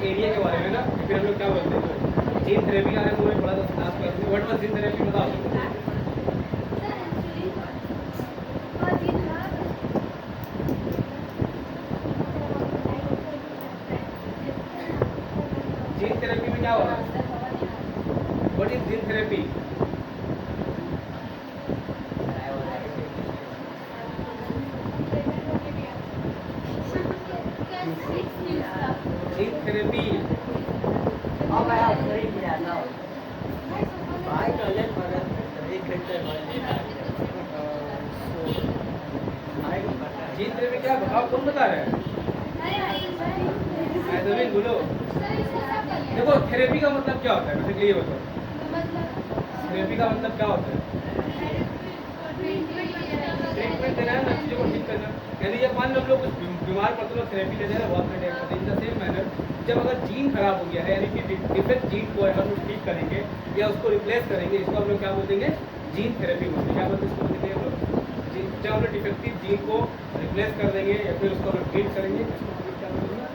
Area के बारे में ना, फिर हम लोग क्या बोलते हैं जीन थेरेपी का है। थोड़ा सा क्लास में व्हाट वाज जीन थेरेपी बताओ। जीन थेरेपी में क्या होता है? What is gene therapy? Gene therapy gene therapy क्या बताओ, कौन बता रहे हैं? बोलो। देखो थेरेपी का मतलब क्या होता है, बेसिकली ये बताओ थेरेपी का मतलब क्या होता है? ट्रीटमेंट देना है ना, चीज़ों को ठीक करना। यानी ये मान लो हम लोग कुछ बीमार पड़ते लोग थेरेपी लेते हैं, बहुत में take in the same manner जब अगर जीन खराब हो गया है, यानी कि डिफेक्ट जीन को हम लोग ठीक करेंगे या उसको रिप्लेस करेंगे, इसको हम लोग क्या बोलेंगे? जीन थेरेपी बोलते हैं। क्या बोलते हैं इसको? बोलते हैं हम लोग जब हम लोग डिफेक्टिव जीन को रिप्लेस कर देंगे या फिर उसको हम लोग ट्रीट करेंगे, इसको हम लोग क्या बोलेंगे?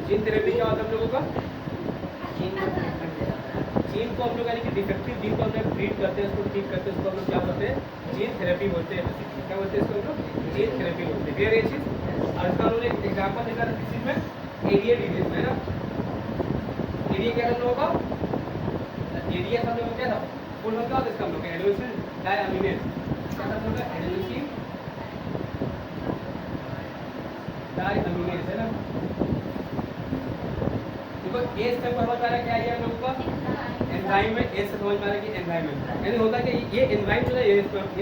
जीन थेरेपी क्या होता है हम लोगों का? जीन को हम लोग यानी कि डिफेक्टिव जीन को हम लोग ट्रीट करते हैं, उसको ठीक करते हैं, उसको हम लोग क्या बोलते हैं? जीन थेरेपी बोलते हैं। क्या बोलते हैं इसको हम लोग? जीन थेरेपी बोलते हैं। क्लियर है ये चीज़? और इसका हम लोग एक एग्जाम्पल देखा था किस चीज़ में? एरिया डिजीज में ना। एरिया क्या हम लोगों का? एरिया हम लोग क्या था? फुल में क्या होता है इसका हम लोग? एडेनोसिन डायअमीनेज। क्या था हम लोग का? एडेनोसिन डायअमीनेज है ना। देखो ए से समझ में आ रहा है क्या है हम लोगों का? एंजाइम में। ए से समझ में आ रहा है कि एंजाइम है, यानी होता है कि ये एंजाइम जो है ये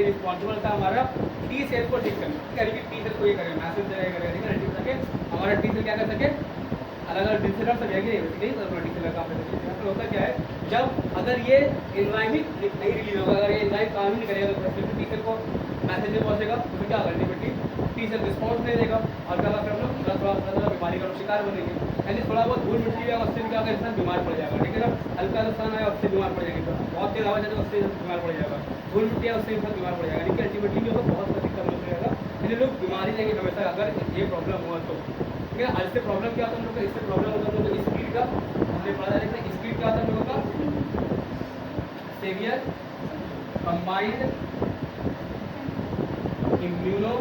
रिस्पॉन्सिबल था हमारा टी सेल को ठीक करना, यानी कि टी सेल को ये करेगा, मैसेज करेगा, ठीक है ना, ठीक सके हमारा टी सेल क्या कर सके, अलग अलग टी सेल सब जाएंगे बेसिकली, तो टी सेल काम कर सके। तो होता क्या है, जब अगर ये एंजाइम ही नहीं रिलीज होगा, अगर ये एंजाइम काम ही नहीं करेगा तो टी सेल को मैसेज नहीं पहुंचेगा, तो क्या अल्टीमेटली टी सेल रिस्पॉन्स नहीं देगा और क्या फिर हम लोग थोड़ा बीमारी का शिकार बनेंगे। यानी थोड़ा बहुत धूल मिट्टी है उससे भी क्या होगा, इंसान बीमार पड़ जाएगा, ठीक है ना। हल्का नुकसान है उससे बीमार पड़ जाएगी, बहुत तेज आवाज है तो उससे बीमार पड़ जाएगा, धूल मिट्टी है उससे इंसान बीमार पड़ जाएगा, लेकिन अल्टीमेटली जो है बहुत अधिक कम हो जाएगा। इसलिए लोग बीमारी लेंगे हमेशा अगर ये प्रॉब्लम हुआ तो, ठीक है। इससे प्रॉब्लम क्या होता है हम लोग का? इससे प्रॉब्लम होता है हम लोग का स्पीड का, हमने पढ़ा था, लेकिन स्पीड क्या होता है हम लोगों का? सेवियर कंबाइंड इम्यूनो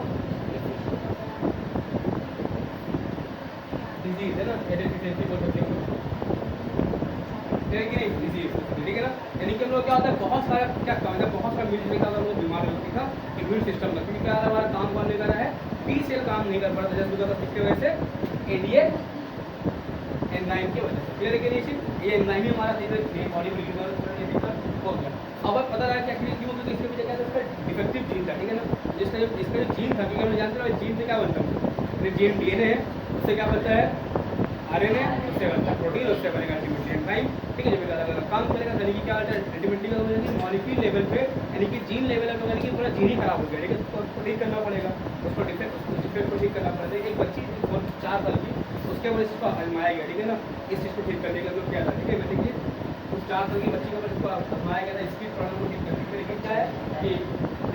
डिजीज है ना, डेफिशिएंसी बोल सकते हैं डिजीज, ठीक है ना। यानी कि हम लोग क्या होता है, बहुत सारा क्या काम है, बहुत सारा मिलने का हम लोग बीमार हो सकती था इम्यून सिस्टम का, क्योंकि क्या हमारा काम कौन नहीं कर रहा है? टी सेल काम नहीं कर पाता, जैसे किसकी वजह से? एडीए एंजाइम की वजह से। क्लियर है कि नहीं चीज? ये एंजाइम ही हमारा सीधे बॉडी में यूज हो गया। अब पता लगा कि एक्चुअली क्यों, क्योंकि इसके पीछे क्या था, इसका डिफेक्टिव जीन था, ठीक है ना। इसका जो जीन था, क्योंकि हम जानते हैं जीन से क्या बनता है, जीन डीएनए है, उससे क्या बनता है? आरएनए, उससे बनता है प्रोटीन, उससे बनेगा अल्टीमेटली एंजाइम, ठीक है। जब अलग अलग काम करेगा, यानी कि क्या होता है अल्टीमेटली का होगा कि मॉलिक्यूल लेवल पे, यानी कि जीन लेवल पे, यानी कि पूरा जीन ही खराब हो गया, लेकिन उसको ठीक करना पड़ेगा, उसको डिफेक्ट को ठीक करना पड़ेगा। एक बच्ची 4 साल की, उसके वजह से इसको आजमाया गया, ठीक है ना, इस चीज़ को ठीक करने का मतलब क्या था, ठीक है। बेसिकली उस 4 साल की बच्ची को इसको आजमाया गया था स्पीड प्रॉब्लम को ठीक करने के लिए, लेकिन क्या है कि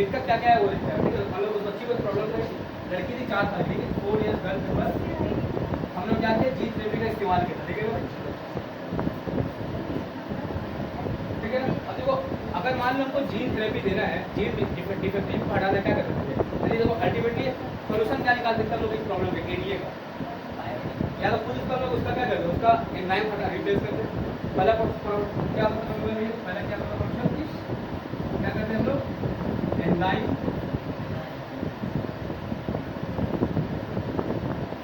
दिक्कत क्या क्या है वो दिखता है, ठीक है। हम लोग उस बच्ची को प्रॉब्लम है, लड़की थी 4 साल की, 4 ईयर्स गर्ल के बाद हम लोग क्या थे, जीन थेरेपी का इस्तेमाल किया था, ठीक है ना, ठीक है ना। अब देखो अगर मान लो हमको जीन थेरेपी देना है, जीन डिफेक्टिव को हटाना क्या कर सकते हैं, यानी देखो अल्टीमेटली सोल्यूशन क्या निकाल सकते हैं हम लोग इस प्रॉब्लम के एरिया का, या तो खुद इसका लोग उसका क्या करते हैं, उसका एंजाइम हटा रिप्लेस करते हैं। पहला क्या होता है, पहला क्या होता है, क्या करते हैं हम लोग? एंजाइम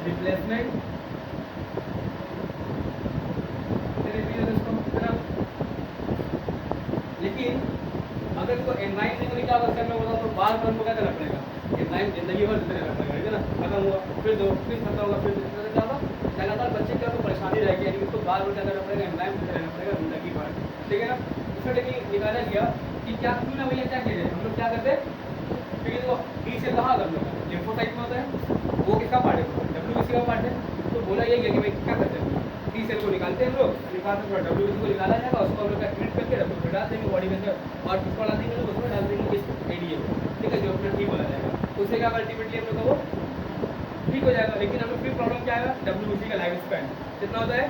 रिप्लेसमेंट लेकिन अगर इसको एंजाइम नहीं होने क्या अवस्था में होगा तो बार बार क्या करना पड़ेगा, एंजाइम जिंदगी भर देते रहना पड़ेगा, ठीक है ना। खत्म हुआ फिर दो, फिर खत्म होगा, फिर क्या होगा, लगातार बच्चे क्या तो परेशानी रहेगी, यानी उसको बार बार क्या करना पड़ेगा, एंजाइम देते रहना पड़ेगा जिंदगी भर, ठीक है ना। इसमें लेकिन निकाला गया कि क्या क्यों ना भैया क्या किया जाए, हम लोग क्या करते हैं ठीक है। तो टी सेल कहाँ कर लो लिम्फोसाइट में होता है, वो किसका पार्ट है, डब्ल्यूबीसी का पार्ट है। तो बोला यही है कि भाई क्या करते हैं टी सेल को निकालते हैं हम लोग, निकालते हैं डब्ल्यूबीसी को निकाला जाएगा, उसको हम लोग ट्रीट करके डब्ल्यू में डाल देंगे बॉडी के अंदर, और किसको डाल देंगे उसमें डाल देंगे इस एडीए को, ठीक है, जो अपना ठीक बोला जाएगा। उससे क्या अल्टीमेटली हम लोग का वो ठीक हो जाएगा। लेकिन हमें फिर प्रॉब्लम क्या आएगा, डब्ल्यूबीसी का लाइफ स्पैन कितना होता है,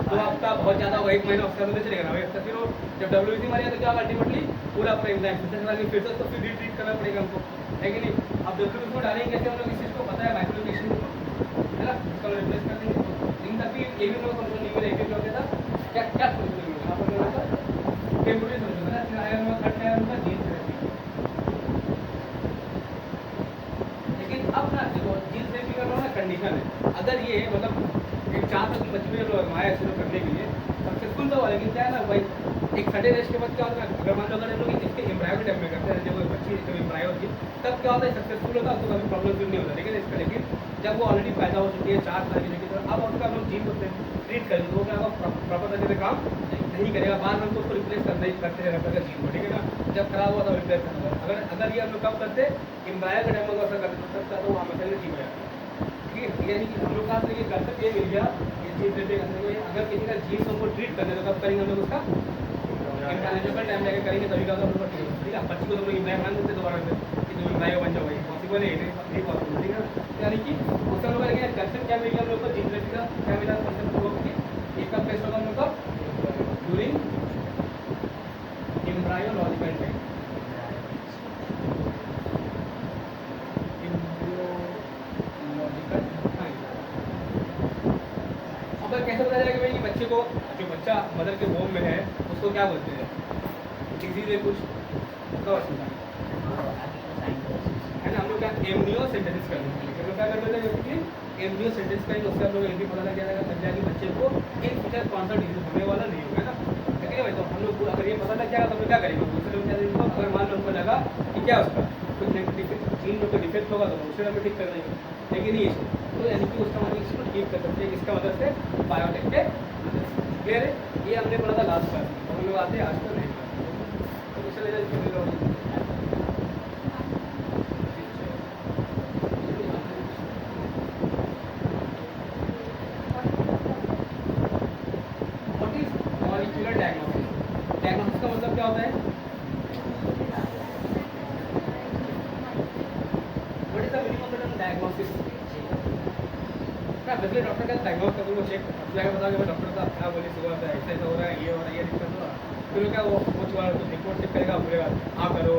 2 हफ्ता बहुत ज़्यादा होगा, 1 महीना उसका तो चलेगा ना, फिर वो जब डब्ल्यूबीसी मर गया तो क्या अल्टीमेटली पूरा अपना एंजाइम फिर से तो फिर रिट्रीट करना पड़ेगा हमको, है कि नहीं। अब डब्ल्यूबीसी को डालेंगे कैसे हम लोग, इस चीज़ को पता है माइक्रोन्यूट्रिशन है ना, उसका रिप्लेस कर देंगे। लेकिन तभी ये भी लोग हमको नहीं मिला, एक हो गया था क्या क्या सोल्यूशन मिला यहाँ पर लोगों का टेम्पोररी सोल्यूशन है ना, फिर आया हुआ थर्ड आया उनका जीन थेरेपी। लेकिन अब ना देखो जीन थेरेपी का ना कंडीशन है, अगर ये मतलब एक 4 साल की बच्ची में लोग आया शुरू करने के लिए सक्सेसफुल तो हुआ, लेकिन क्या है ना भाई एक सर्टेन एज के बाद क्या होता है, अगर मान लो अगर हम लोग इसके एम्ब्रायो के टाइम में करते हैं, जब वो बच्ची जब एम्ब्रायो होती है तब क्या होता है सक्सेसफुल होता है तो कभी प्रॉब्लम नहीं होता। लेकिन इसका लेकिन जब वो ऑलरेडी पैदा हो चुकी है 4 साल की लेकिन अब उसका हम लोग जीन को ट्रीट करेंगे तो वो क्या होगा प्रॉपर तरीके से काम नहीं करेगा, बार बार उसको रिप्लेस करते रहना पड़ेगा जीन को, ठीक है ना। जब खराब हुआ तो रिप्लेस करना, अगर ये हम लोग कब करते एम्ब्रायो के टाइम में ऐसा कर सकता तो वो हमेशा ठीक हो जाता है, ठीक है। यानी कि हम लोग का ये कंसेप्ट ये मिल गया जीन थेरेपी करने को, अगर किसी का जीन को हमको ट्रीट करने तो कब करेंगे हम लोग उसका इम्प्लांटेशन टाइम लेके करेंगे तभी का हम लोग ठीक है। ठीक है, बच्ची को तो लोग इम्प्लांट बना देते दोबारा से कि तुम इम्प्लांट बन जाओ, भाई पॉसिबल है नहीं पॉसिबल, ठीक है। यानी कि उसका लोग करेंगे कंसेप्ट क्या मिल गया हम लोग को जीन थेरेपी का क्या मिला कंसेप्ट वो कि एक कब टेस्ट होगा हम लोग का ड्यूरिंग एम्ब्रायोलॉजिकल टाइम, कैसे पता चलेगा भाई कि बच्चे को जो बच्चा मदर के वोम में है उसको क्या बोलते हैं, डिजीज है कुछ है ना। हम लोग क्या एमनियो सिंथेसिस करने के लिए हम लोग क्या करते हैं, जैसे कि एमनियो सिंथेसिस करेंगे उससे हम लोग ये भी पता लग जाएगा कि बच्चे को इन फ्यूचर कौन सा डिजीज होने वाला नहीं होगा ना, ठीक है भाई। तो हम लोग अगर ये पता लग जाएगा तो हम लोग क्या करेंगे, दूसरे लोग क्या देंगे, अगर मान लो हमको लगा कि क्या उसका कुछ जीन में कोई डिफेक्ट होगा तो दूसरे हमें ठीक कर देंगे, लेकिन ये तो यानी कि उसका मतलब इसको ठीक कर सकते हैं इसका मदद से बायोटेक के क्लियर है। ये हमने पढ़ा था लास्ट क्लास में, हम लोग आते हैं आज तो नहीं तो दूसरे what is molecular diagnosis, diagnosis का मतलब क्या होता है, what is the meaning of the diagnosis. पहले डॉक्टर का डायग्नोस कर दूँगा चेक जाएगा बता कि डॉक्टर साहब क्या बोले सुबह से ऐसा ऐसा हो रहा है ये हो रहा है ये दिक्कत हो रहा है, फिर क्या वो रिपोर्ट चेक करेगा बोलेगा आप करो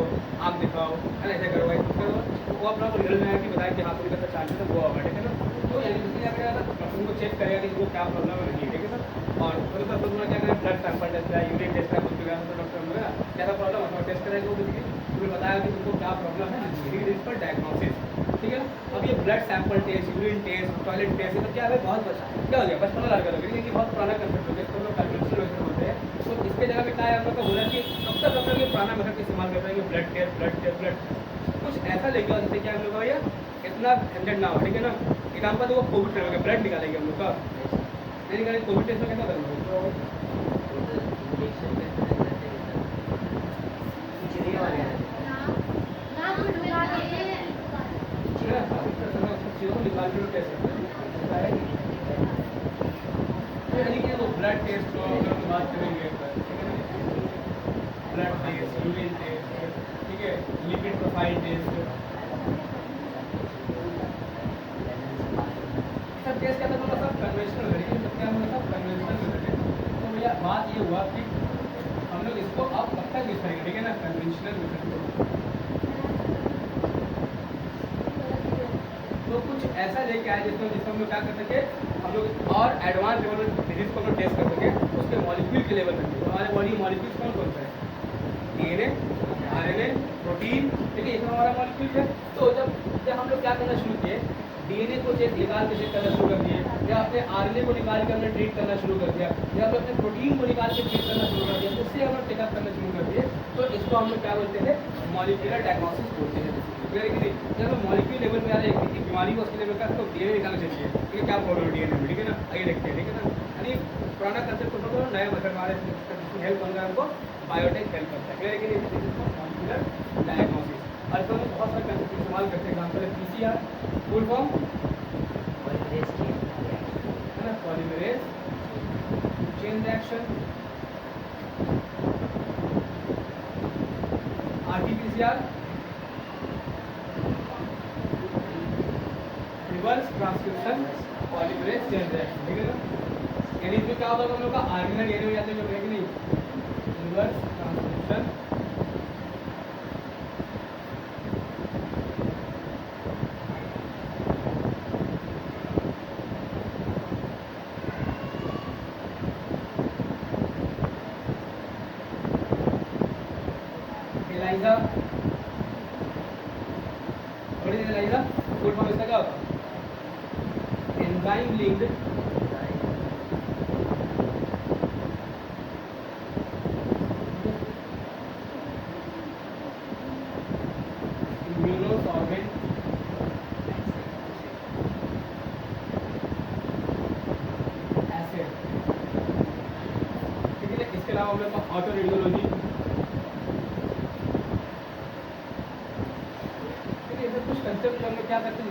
आप दिखाओ है ना ऐसे करो भाई करो, वो अपना रिजल्ट में आया कि बताया कि हाँ कोई का चांसेस है वो होगा, ठीक है ना। तो इसलिए क्या करेगा डॉक्टर को चेक करेगा कि वो क्या प्रॉब्लम है नहीं, ठीक है सर। और फिर उसका क्या करेगा ब्लड सैंपल टेस्ट है यूरिन टेस्ट है कुछ भी तो डॉक्टर में क्या प्रॉब्लम है टेस्ट करेगा वो फिर बताया कि तुमको क्या प्रॉब्लम है, इस पर डायग्नोसिस, ठीक है ना। अब ये blood sample test urine test toilet test ये तो क्या है बहुत क्या हो गया बचपन में लड़का लोग, लेकिन बहुत पुराना कंसेप्ट हो गया इसको लोग कन्वेंशनल मेथड बोलते हैं। तो इसके जगह पे क्या है हम लोग का बोला कि कब तक हम लोग ये पुराना मेथड का इस्तेमाल कर रहे हैं ब्लड टेस्ट कुछ ऐसा लेके आओ जिससे क्या हम लोग का भैया इतना झंझट ना हो, ठीक है ना। एग्जाम्पल तो वो कोविड टाइम का ब्लड निकालेंगे हम लोग का नहीं निकालेंगे, कोविड टेस्ट में कैसा करेंगे यानी कि वो ब्लड टेस्ट को हम बात करेंगे, ब्लड टेस्ट यूरिन टेस्ट, ठीक है, लिपिड प्रोफाइल टेस्ट, सब टेस्ट क्या था मतलब सब कन्वेंशनल है, लेकिन क्या मतलब सब कन्वेंशनल मेथड है। तो भैया बात ये हुआ कि हम लोग इसको अब कब तक यूज करेंगे, ठीक है ना, कन्वेंशनल मेथड को। तो कुछ ऐसा लेके आए जिसमें हम लोग क्या कर सके, हम लोग और एडवांस लेवल में डिजीज को हम लोग टेस्ट कर सके उसके मॉलिक्यूल के लेवल में। तो हमारे बॉडी मॉलिक्यूल्स कौन कौन सा है, डीएनए आरएनए प्रोटीन, ठीक है, ये सब हमारा मॉलिक्यूल है। तो जब हम लोग क्या करना शुरू किए डीएनए को निकाल के चेक करना शुरू कर दिए, या अपने आरएनए को निकाल के हमने ट्रीट करना शुरू कर दिया, या फिर अपने प्रोटीन को निकाल के ट्रीट करना शुरू कर दिया, उससे हम लोग चेकअप करना शुरू कर दिए। तो इसको हम लोग क्या बोलते हैं, मॉलिक्यूलर डायग्नोसिस बोलते हैं। जब मॉलिक्यूल लेवल पे आ रहे एक बीमारी को उसके लेवल का तो डीएनए निकालना चाहिए, ठीक है, क्या प्रॉब्लम है डीएनए में, ठीक है ना, आइए देखते हैं, ठीक है ना। यानी पुराना कंसेप्ट को छोड़ो नया मेथड हमारे हेल्प बन रहा है, हमको बायोटेक हेल्प करता है, लेकिन मॉलिक्यूलर डायग्नोसिस। और हर समय में बहुत सारे कंसेप्ट इस्तेमाल करते हैं। एग्जाम्पल है पीसीआर, फुल फॉर्म है ना, polymerase chain reaction, RTPCR reverse transcription polymerase chain reaction, ठीक है ना। यानी इसमें क्या होगा हम लोग का आर्गेनल डीएनए हो जाते हैं जो कि नहीं, रिवर्स ट्रांसक्रिप्शन एलाइजा, थोड़ी देर एलाइजा फुल फॉर्म इसका क्या होगा, एंजाइम लिंक्ड इम्यूनोसॉर्बेंट एसिड, ठीक है। इसके अलावा हम लोग का ऑटो रेडियोलॉजी, कुछ कंसेप्ट हम लोग क्या करते हैं,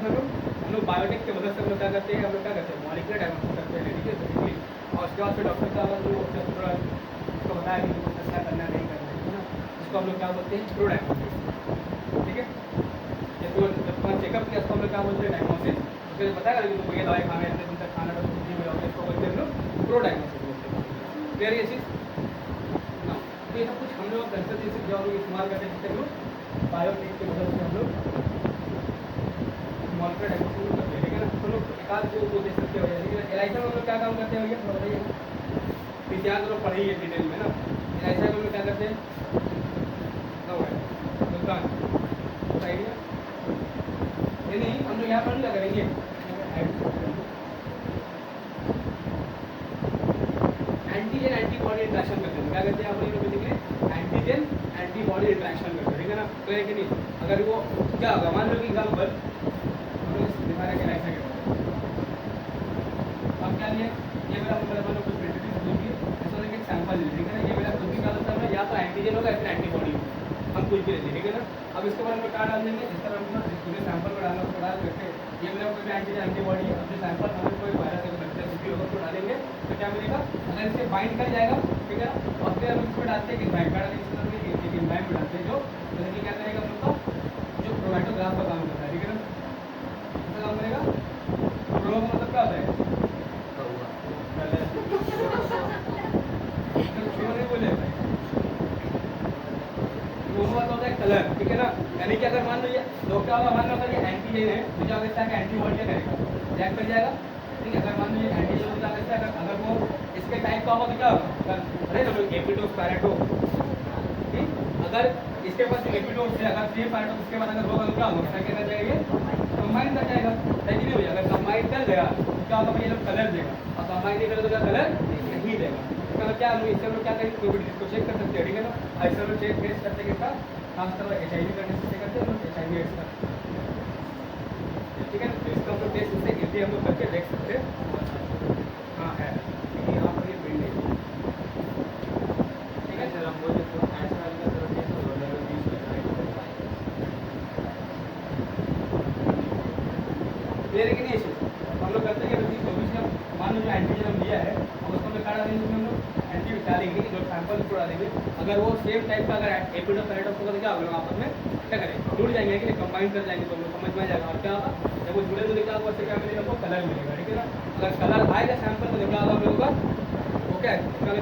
हम लोग बायोटेक की मदद से हम लोग क्या करते हैं, हम लोग क्या करते हैं मॉलिक्यूलर डायग्नोसिस करते हैं, ठीक है बेसिकली। और उसके बाद फिर डॉक्टर साहब जो थोड़ा उसको बताया कि कुछ अच्छा करना नहीं करना है ना, इसको हम लोग क्या बोलते हैं प्रो डायग्नोसिस, ठीक है। जब तुम्हारा चेकअप किया उसको हम लोग क्या बोलते हैं डायग्नोसिस, उसके बाद बताया कि तुमको ये दवाई खाना है, इतने दिन तक खाना है, तो कुछ नहीं मिला, इसको बोलते हैं हम लोग प्रो डायग्नोसिस बोलते हैं। क्लियर ये चीज़ ना। तो ये सब कुछ हम लोग कंसेप्ट जैसे जो हम लोग इस्तेमाल करते हैं, जिससे हम लोग बायोटेक की मदद से हम लोग मॉलिक्यूलर डायग्नोसिस करते हैं, ठीक है ना। तो लोग एकाध को देख सकते हो, ठीक है। एलाइजा में हम लोग क्या काम करते हैं भैया थोड़ा बताइए, पीसीआर तो लोग पढ़े ही है डिटेल में ना। एलाइजा में हम लोग क्या करते हैं, सुल्तान आइडिया ये नहीं, हम लोग यहाँ पर क्या करेंगे, एंटीजन एंटीबॉडी इंट्रैक्शन करते हैं। क्या करते हैं आप लोग बेसिकली एंटीजन एंटीबॉडी इंट्रैक्शन करते हैं, ठीक है ना। तो है कि नहीं, अगर वो क्या होगा, मान लो कि एग्जाम्पल हम लोग दिखा रहे हैं ऐसा के अब क्या लिया, ये मेरा मतलब कुछ प्रिंटेड होगी, इसमें एक सैंपल ले, ठीक है ना। ये मेरा कुछ भी क्या होता है, या तो एंटीजन होगा या फिर एंटीबॉडी होगा, हम कुछ भी लेते हैं, ठीक है ना। अब इसके बाद हम क्या डाल देंगे, जिस तरह हम पूरे सैंपल को डालना उसको डाल करके ये मेरा कोई एंटीजन एंटीबॉडी है, अपने सैंपल हमें कोई वायरस है, बैक्टीरिया कुछ भी होगा उसको डालेंगे तो क्या मिलेगा, अगर इसे बाइंड कर जाएगा, ठीक है ना। और फिर हम इसमें डालते हैं एंजाइम, क्या डालते हैं इस तरह में एक एंजाइम भी डालते हैं जो जैसे कि क्या करेगा हम लोग का जो क्रोमैटोग्राफ का काम करता है, ठीक है ना। इसका काम करेगा क्रो का मतलब क्या होता है, नहीं बोले होता है कलर, ठीक है ना। यानी कि अगर मान लो ये लोग क्या होगा, मान लो अगर ये एंटीजन है तो क्या होता है एंटीबॉडी क्या करेगा, रिएक्ट कर जाएगा, ठीक है। अगर मान लो ये एंटीजन होता है अगर वो इसके टाइप का होगा तो क्या होगा, अरे ना लोग एपिटोप पैराटोप, अगर इसके पास एपिटोप है, अगर सेम पैराटोप इसके बाद अगर होगा तो क्या होगा, क्या कर जाएगा, ये कंबाइन कर जाएगा, सही नहीं भैया। अगर कंबाइन कर गया तो क्या होगा, ये लोग कलर देगा, और कंबाइन नहीं करेगा तो क्या कलर नहीं देगा। इसका क्या हम इससे लोग क्या करेंगे, कोई भी डिजीज को चेक कर सकते हैं, ठीक है ना। ऐसे लोग चेक टेस्ट करते हैं किसका, खासकर HIV का टेस्ट करते हैं, HIV एड्स का, ठीक है ना। तो इसका हम लोग टेस्ट इससे इजीली हम लोग करके देख सकते हैं, हाँ है यहाँ पर ये बिल्ड है, ठीक है। सर हम बोल सकते हैं ऐसा वाला का जरूरत है तो लेवल 20 पे ट्राई करेंगे, क्लियर है कि नहीं। इसे हम लोग करते हैं कि 24 का मान लो जो एंटीजन हम लिया है, अब उसको हम क्या डालेंगे, उसमें हम लोग एंटी डालेंगे, जो सैंपल को डालेंगे, अगर वो सेम टाइप का अगर एपिटोप पैराटोप होगा तो क्या होगा, आपस में क्या करेंगे, जुड़ जाएंगे कि कंबाइन कर जाएंगे, तो हम लोग समझ में आ जाएगा। और क्या होगा, जब वो जुड़े तो क्या होगा, उससे क्या मिलेगा, वो कलर मिलेगा, ठीक है ना। अगर कलर आएगा सैंपल तो क्या होगा हम लोगों का, वो क्या है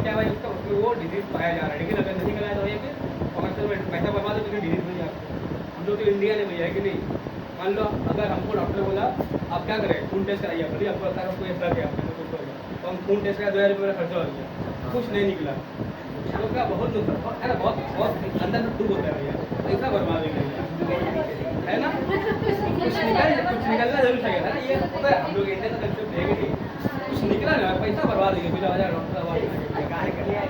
क्या भाई उसका उसमें वो डिजीज पाया जा रहा है, ठीक है। अगर नहीं कराया तो भैया कि कमर्शियल में पैसा बर्बाद हो, डिजीज नहीं आपको। हम लोग तो इंडिया में भैया है कि नहीं, मान लो अगर हमको डॉक्टर बोला आप क्या करें, खून टेस्ट कराइए, बोलिए आपको लगता है आपको ये लग गया, मैंने कुछ हो गया, तो हम खून टेस्ट करा 2000 रुपये मेरा खर्चा हो गया, कुछ नहीं निकला, तो क्या बहुत नुकसान है ना, बहुत बहुत अंदर में दुख होता है भैया, पैसा बर्बाद हो गया है ना। कुछ निकलना जरूर चाहिए था ना, ये पता है हम लोग इंडिया का कंसेप्ट देंगे नहीं, कुछ निकला ना पैसा बर्बाद हो गया, फिर 2000 डॉक्टर कार्य कर लिया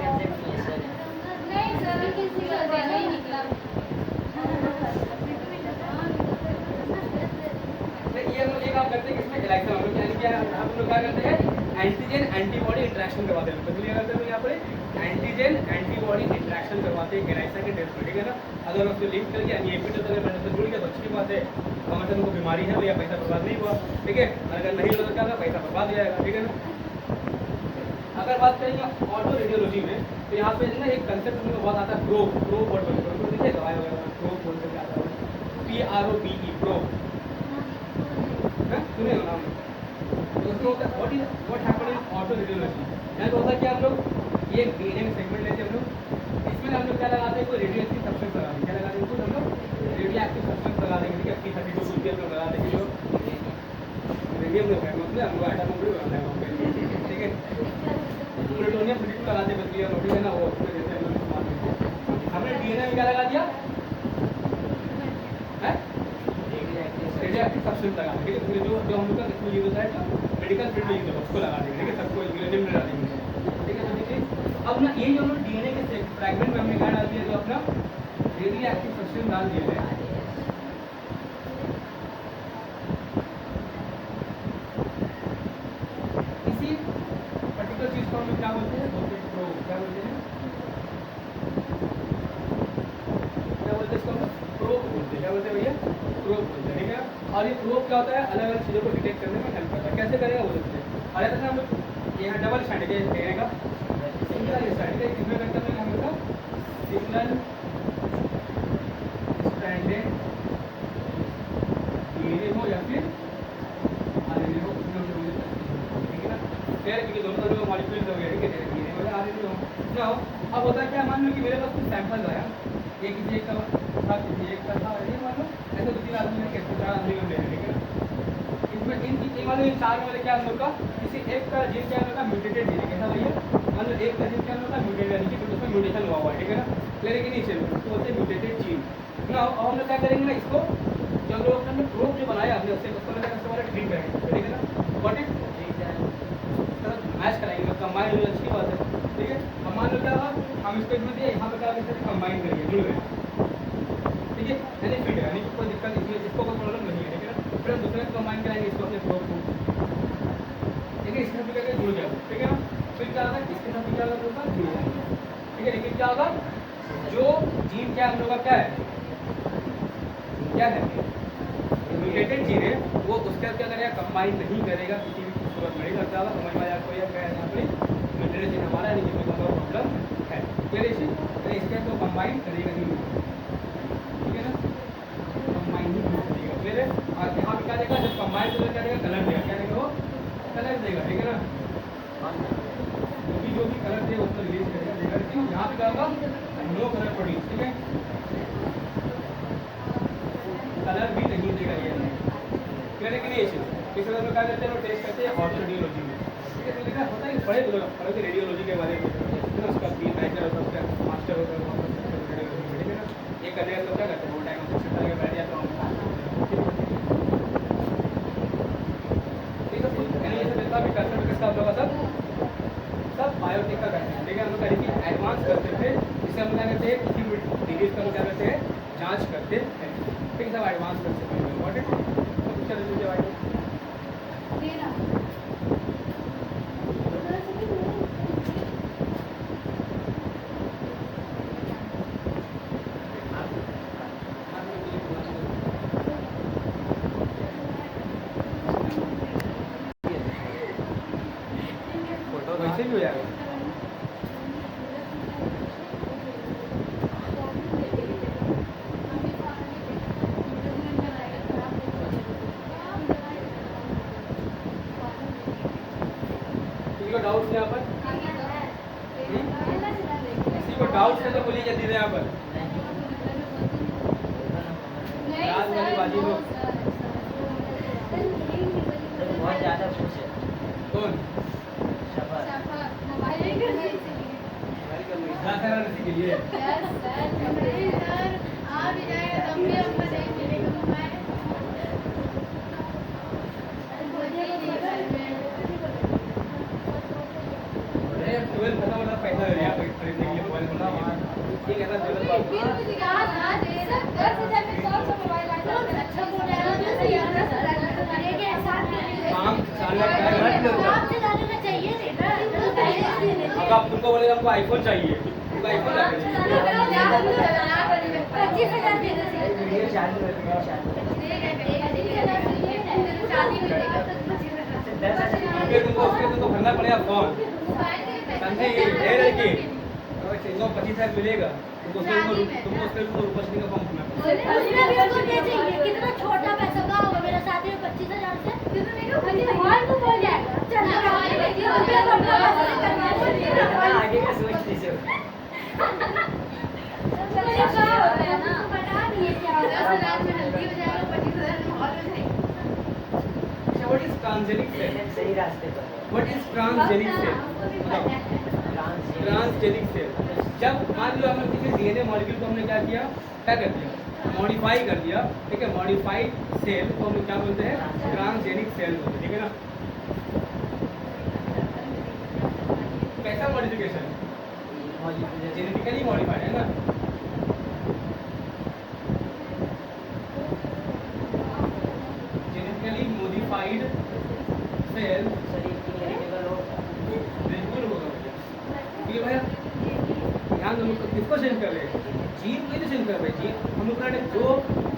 ये हम लोग एक आप करते हैं, इसमें इलेक्शन हम लोग यानी क्या हम लोग क्या करते हैं, एंटीजन एंटीबॉडी इंटरेक्शन करवाते हैं, तो क्लियर करते हैं यहाँ पर एंटीजन एंटीबॉडी इंटरेक्शन करवाते हैं एलाइसा के टेस्ट पर, ठीक है ना। अगर उसको लिंक कर दिया एपिटोल अगर मैंने जुड़ गया तो अच्छी बात है, तो मतलब उनको बीमारी है या पैसा बर्बाद नहीं हुआ, ठीक है। अगर नहीं हुआ तो क्या होगा, पैसा बर्बाद हो जाएगा, ठीक है ना। अगर बात करेंगे ऑटो रेडियोलॉजी में, तो यहाँ पे ना एक कंसेप्ट हमको बहुत आता है, प्रोब। प्रोब वर्ड बोलते हैं, देखिए दवाई वगैरह प्रोब बोलते हैं, आता है PROBE प्रोब, सुने हो नाम। तो उसमें होता है what happened in auto radiology. यहाँ पे होता है कि हम लोग ये डीएनए में सेगमेंट लेते हैं हम लोग, इसमें हम लोग क्या लगाते हैं, कोई रेडियो एक्टिव सब्सटेंस लगा देंगे, क्या लगा देंगे, हम लोग रेडियो एक्टिव सब्सटेंस लगा देंगे, ठीक है। P32 ग्रुप में लगा देंगे, जो रेडियम में है मतलब हम लोग आइटम में बनाते हैं, ठीक है। प्लूटोनियम 32 लगाते हैं, बस ये नोटिस है ना, वो जैसे हम लोग हमने डीएनए में क्या लगा दिया है, रेडियो एक्टिव सब्सटेंस लगा देंगे, ठीक है। जो हम लोग का इसमें यूज होता है, जो मेडिकल फील्ड में यूज होता है उसको लगा देंगे, ठीक है। सबको यूरेनियम में लगा देंगे, ठीक है। तो देखिए अब ना ये जो हम लोग डीएनए के फ्रैगमेंट में हमने क्या डाल दिया, जो अपना रेडियो एक्टिव सब्सटेंस डाल दिया है, इसी पर्टिकुलर चीज को हम लोग क्या बोलते हैं, प्रोब, क्या बोलते हैं, क्या बोलते हैं इसको हम लोग, प्रोब बोलते हैं, क्या बोलते हैं भैया, प्रोब बोलते हैं, ठीक है। और ये प्रोब क्या होता है, अलग अलग चीज़ों को डिटेक्ट करने में हेल्प करता है। कैसे करेगा वो देखते हैं। और ऐसा हम लोग यहाँ डबल स्टैंड है देने का, सिंगल स्टैंड है, किसमें करते हैं हम लोग सिंगल स्टैंडर्ड डीएनए हो या फिर आरएनए हो, उसमें हम लोग ठीक है ना। फिर क्योंकि दोनों तरह के मॉलिक्यूल्स हो गए, ठीक है, डीएनए हो या आरएनए हो ना हो। अब होता है क्या, मान लो कि मेरे पास कुछ सैंपल आया, ये किसी एक का था, किसी एक का था, ये मान लो ऐसे 2-3 आदमी ने कैसे 4 आदमी को ले रहे, ठीक है ना। इसमें इन वाले 4 वाले क्या हम लोग का किसी एक का जीन क्या होगा, म्यूटेटेड जीन है, कैसा भैया, मान लो एक का जीन क्या होगा, म्यूटेटेड यानी कि उसमें म्यूटेशन हुआ हुआ है, ठीक है ना। क्लियर है कि नहीं, चलो उसको बोलते हैं म्यूटेटेड जीन ना। अब हम लोग क्या करेंगे ना, इसको जो हम लोग अपने प्रोब जो बनाया हमने उससे ट्रीट करेंगे, ठीक है ना। व्हाट इट मैच कराएंगे, मतलब कंबाइन हो, अच्छी बात है, ठीक है। अब मान लो क्या हुआ, हम इसको इसमें दिए, यहाँ पे क्या करते हैं, कंबाइन करिए, जुड़ गए, ठीक है, यानी फिट है, यानी कि कोई दिक्कत इसमें, इसको कोई प्रॉब्लम नहीं है, ठीक है ना। फिर हम दूसरे को कंबाइन कराएंगे, इसको अपने प्रोब को, ठीक है, इसके साथ क्या जुड़ गया, ठीक है ना। फिर क्या होगा, इसके साथ क्या होगा, जुड़ जाएगा, ठीक है। लेकिन क्या होगा, जो जीन क्या हम लोग का क्या है, म्यूटेटेड जीन है, वो उसके साथ क्या करेगा, कंबाइन नहीं करेगा, किसी भी सूरत में नहीं करता होगा, समझ में आया आपको, यह क्या है, यहाँ पर म्यूटेटेड जीन हमारा है, लेकिन कोई प्रॉब्लम है, क्लियर है। इसके तो कंबाइन करेगा नहीं, ठीक है ना, कंबाइन नहीं करेगा, क्लियर है। और यहाँ पे क्या देगा, जब कंबाइन करेगा क्या देगा, कलर देगा, क्या देगा, वो कलर देगा, ठीक है ना। जो भी कलर देगा उसको रिलीज करेगा, देगा, लेकिन यहाँ पे क्या होगा, नो कलर प्रोड्यूस, ठीक है, कलर भी नहीं देगा, ये क्लियर है कि नहीं। इस तरह क्या करते हैं, टेस्ट करते हैं ऑटो रेडियोलॉजी में, ठीक है। तो देखा होता है बड़े लोग रेडियोलॉजी के बारे में, उसका बी बैचलर होता है, उसका मास्टर होता है रेडियोलॉजी में, ठीक है ना। ये करने का लोग क्या करते हैं, वो टाइम में बैठ जाता हूँ, ठीक है। ये सब जितना भी कंसेप्ट किसका हम लोग का सब बायोटेक का करते हैं, ठीक है। हम लोग करेंगे एडवांस करते थे, जिससे हम क्या करते हैं, किसी भी डिजीज का क्या करते हैं, जांच करते हैं, ठीक है। सब एडवांस कर सकते हैं, इम्पोर्टेंट वैसे भी हो जाएगा। डाउट्स यहाँ पर, किसी को डाउट्स है तो बोलिए जल्दी से यहाँ पर। राज वाली बाजी लोग बहुत ज़्यादा खुश है। कौन के लिए पैसा दे दिया खरीदने के लिए मोबाइल ठीक है ना। तुमको बोलेगा हमको आईफोन चाहिए, तुमको आईफोन ला के देंगे। 25,000 दे दो। वीडियो चालू है, वीडियो चालू है। उसके तुमको भरना पड़ेगा फॉर्म, समझे? ये है लड़की तो 25,000 मिलेगा तुमको, तुमको उसके रूपश्री का फॉर्म भरना पड़ेगा। उसमें भी उसको दे देंगे, कितना छोटा पैसा का होगा मेरा शादी में 25,000 से हॉल को बोल जाएगा। चल आगे का सोच लीजिए। मुझे क्या होता है ना, पता नहीं है क्या होता है। 10,000 में हल्दी हो जाएगा, 25,000 में हॉल हो जाएगा। अच्छा, व्हाट इज ट्रांसजेनिक सेल? सही रास्ते पर है। What is transgenic cell? Transgenic cell, जब मान लो हमने किसी डीएनए मॉलिक्यूल को हमने क्या किया, क्या कर दिया, मॉडिफाई कर दिया, ठीक है, मॉडिफाइड सेल को हम क्या बोलते हैं, ट्रांसजेनिक सेल बोलते हैं, ठीक है ना। कैसा मॉडिफिकेशन? जेनेटिकली मॉडिफाइड है ना। जेनेटिकली मॉडिफाइड सेल बिल्कुल होगा भैया, ठीक है भैया। ध्यान हम लोग किसको चेंज कर रहे हैं, जीन को ही तो चेंज कर रहे हैं। जीन हम लोग का जो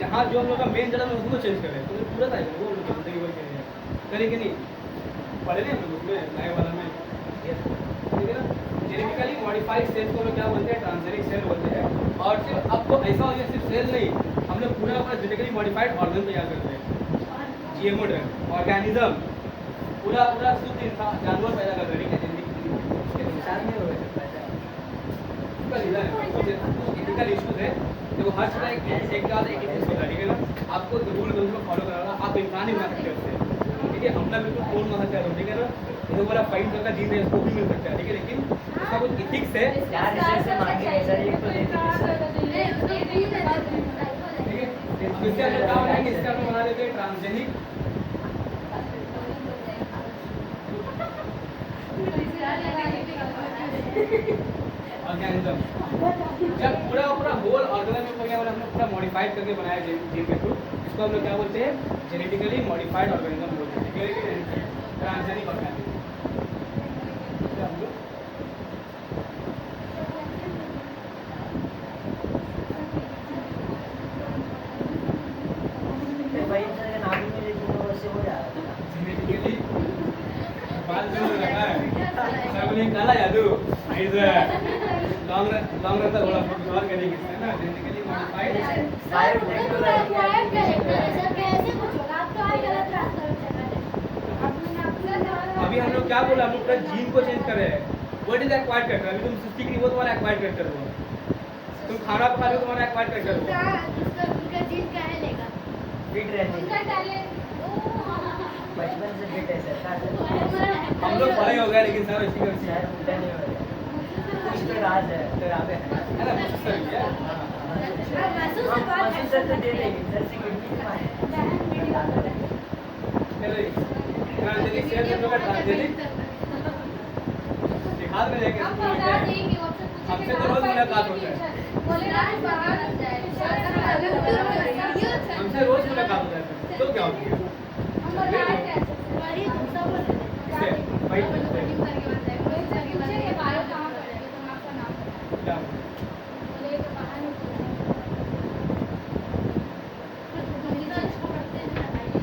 जहाँ जो हम लोग का मेन जन्म है उसको चेंज कर रहे हैं, तो पूरा था वो लोग जिंदगी भर करेंगे नहीं, पढ़े नहीं हम लोग उसमें नए वाला में, ठीक है ना। जेनेटिकली मॉडिफाइड सेल को हम लोग क्या बोलते हैं, ट्रांसजेनिक सेल बोलते हैं। और सिर्फ अब तो ऐसा हो गया, सिर्फ सेल नहीं, हम लोग पूरा अपना जेनेटिकली मॉडिफाइड ऑर्गन तैयार करते हैं, जीएमओ ड्रग ऑर्गेनिज्म, पूरा पूरा शुद्ध इंसान जानवर पैदा कर रहे हैं, इंसान में हो सकता है। इसका रीजन है, कुछ एथिकल इश्यूज है। देखो हर चीज़ एक होता है, ठीक है ना। आपको रूल को फॉलो कराना, आप इंसान ही बना सकते हो उससे, ठीक है। अपना बिल्कुल कौन बना सकते हो, ठीक है ना। ये वाला 5 का जीन है, इसको भी मिल सकता है, ठीक है। लेकिन इसका कुछ इथिक्स है, यार रिसर्च से मांगे सर, एक तो दे दीजिए सर। ठीक है। इससे हम लोग क्या बनाएंगे, इससे हम लोग बना देते हैं ट्रांसजेनिक ऑर्गेनिज्म। जब पूरा पूरा होल ऑर्गेनिज्म हो गया, हमने पूरा मॉडिफाइड करके बनाया जीन के थ्रू, इसको हम लोग क्या बोलते हैं, जेनेटिकली मॉडिफाइड ऑर्गेनिज्म बोलते हैं, ठीक है। ट्रांसजेनिक ऑर्गेनिज्म भाई सर का नाम ही मेरे जीवन से हो जा रहा था। जेनेटिकली बाल जो रखा है सब ने काला जादू ऐसे लॉन्ग रन तक थोड़ा और करेंगे इसमें ना, जेनेटिकली मॉडिफाइड। अभी हम लोग क्या बोला, हम लोग पूरा जीन को चेंज कर रहे हैं। What is acquired character? अभी तुम सृष्टि की वो तुम्हारा एक्वायर्ड करैक्टर हुआ, तुम खाना पका रहे हो तुम्हारा एक्वायर्ड करैक्टर हुआ। फिट रहते हैं, बचपन से फिट है सर। हम लोग बड़े हो गए लेकिन सर इसी का सर उल्टा नहीं हो रहा, कुछ तो राज है तो यहाँ पे है। है ना, महसूस कर लिया। मशीन सर तो दे देंगे सर, से किडनी चलो ट्रांसजेनिक सेल हम लोग का ट्रांसजेनिक दिखा में लेके हमसे तो रोज मुलाकात होता है, हमसे रोज मुलाकात होता है, तो क्या होती है भाई क्या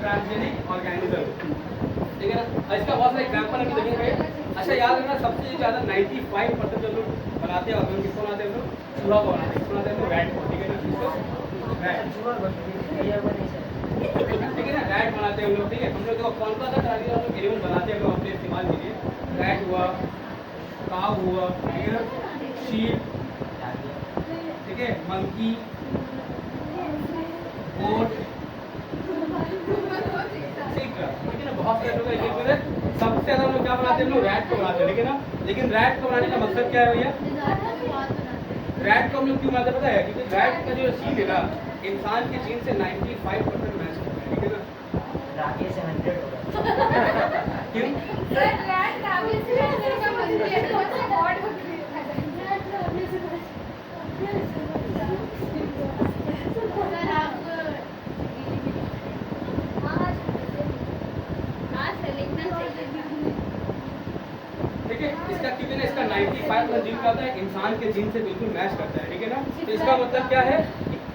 ट्रांसजेनिक ऑर्गेनिज्म, ठीक है ना। और इसका बहुत सारे एग्जाम्पल अभी देखेंगे। अच्छा याद रखना, सबसे ज़्यादा 95% जो लोग बनाते हैं ऑर्गन किसको बनाते हैं, हम लोग चूहा को बनाते हैं, किसको बनाते हैं, रैट को, ठीक है ना। किसको रैट, ठीक है ना, रैट बनाते हैं हम लोग, ठीक है। हम लोग देखो कौन सा ट्रांसजेनिक हम लोग एनिमल बनाते हैं हम लोग अपने इस्तेमाल के लिए, रैट हुआ, काव हुआ, ठीक है ना, शीप, ठीक है, मंकी, गोट, ठीक है ना। बहुत सारे लोग हैं, सबसे ज्यादा हम लोग क्या बनाते हैं, हम लोग रैट को बनाते हैं, ठीक है ना। लेकिन रैट को बनाने का मकसद क्या है भैया, रैट को हम लोग क्यों बनाते हैं पता है, क्योंकि रैट का जो जीन है ना, इंसान के जीन से 95% मैच होता है, ठीक है ना। राकेश से 100 होगा। क्यों? ठीक है, इसका क्योंकि ना इसका 95% जीन क्या होता है, इंसान के जीन से बिल्कुल मैच करता है, ठीक है ना। तो इसका मतलब क्या है,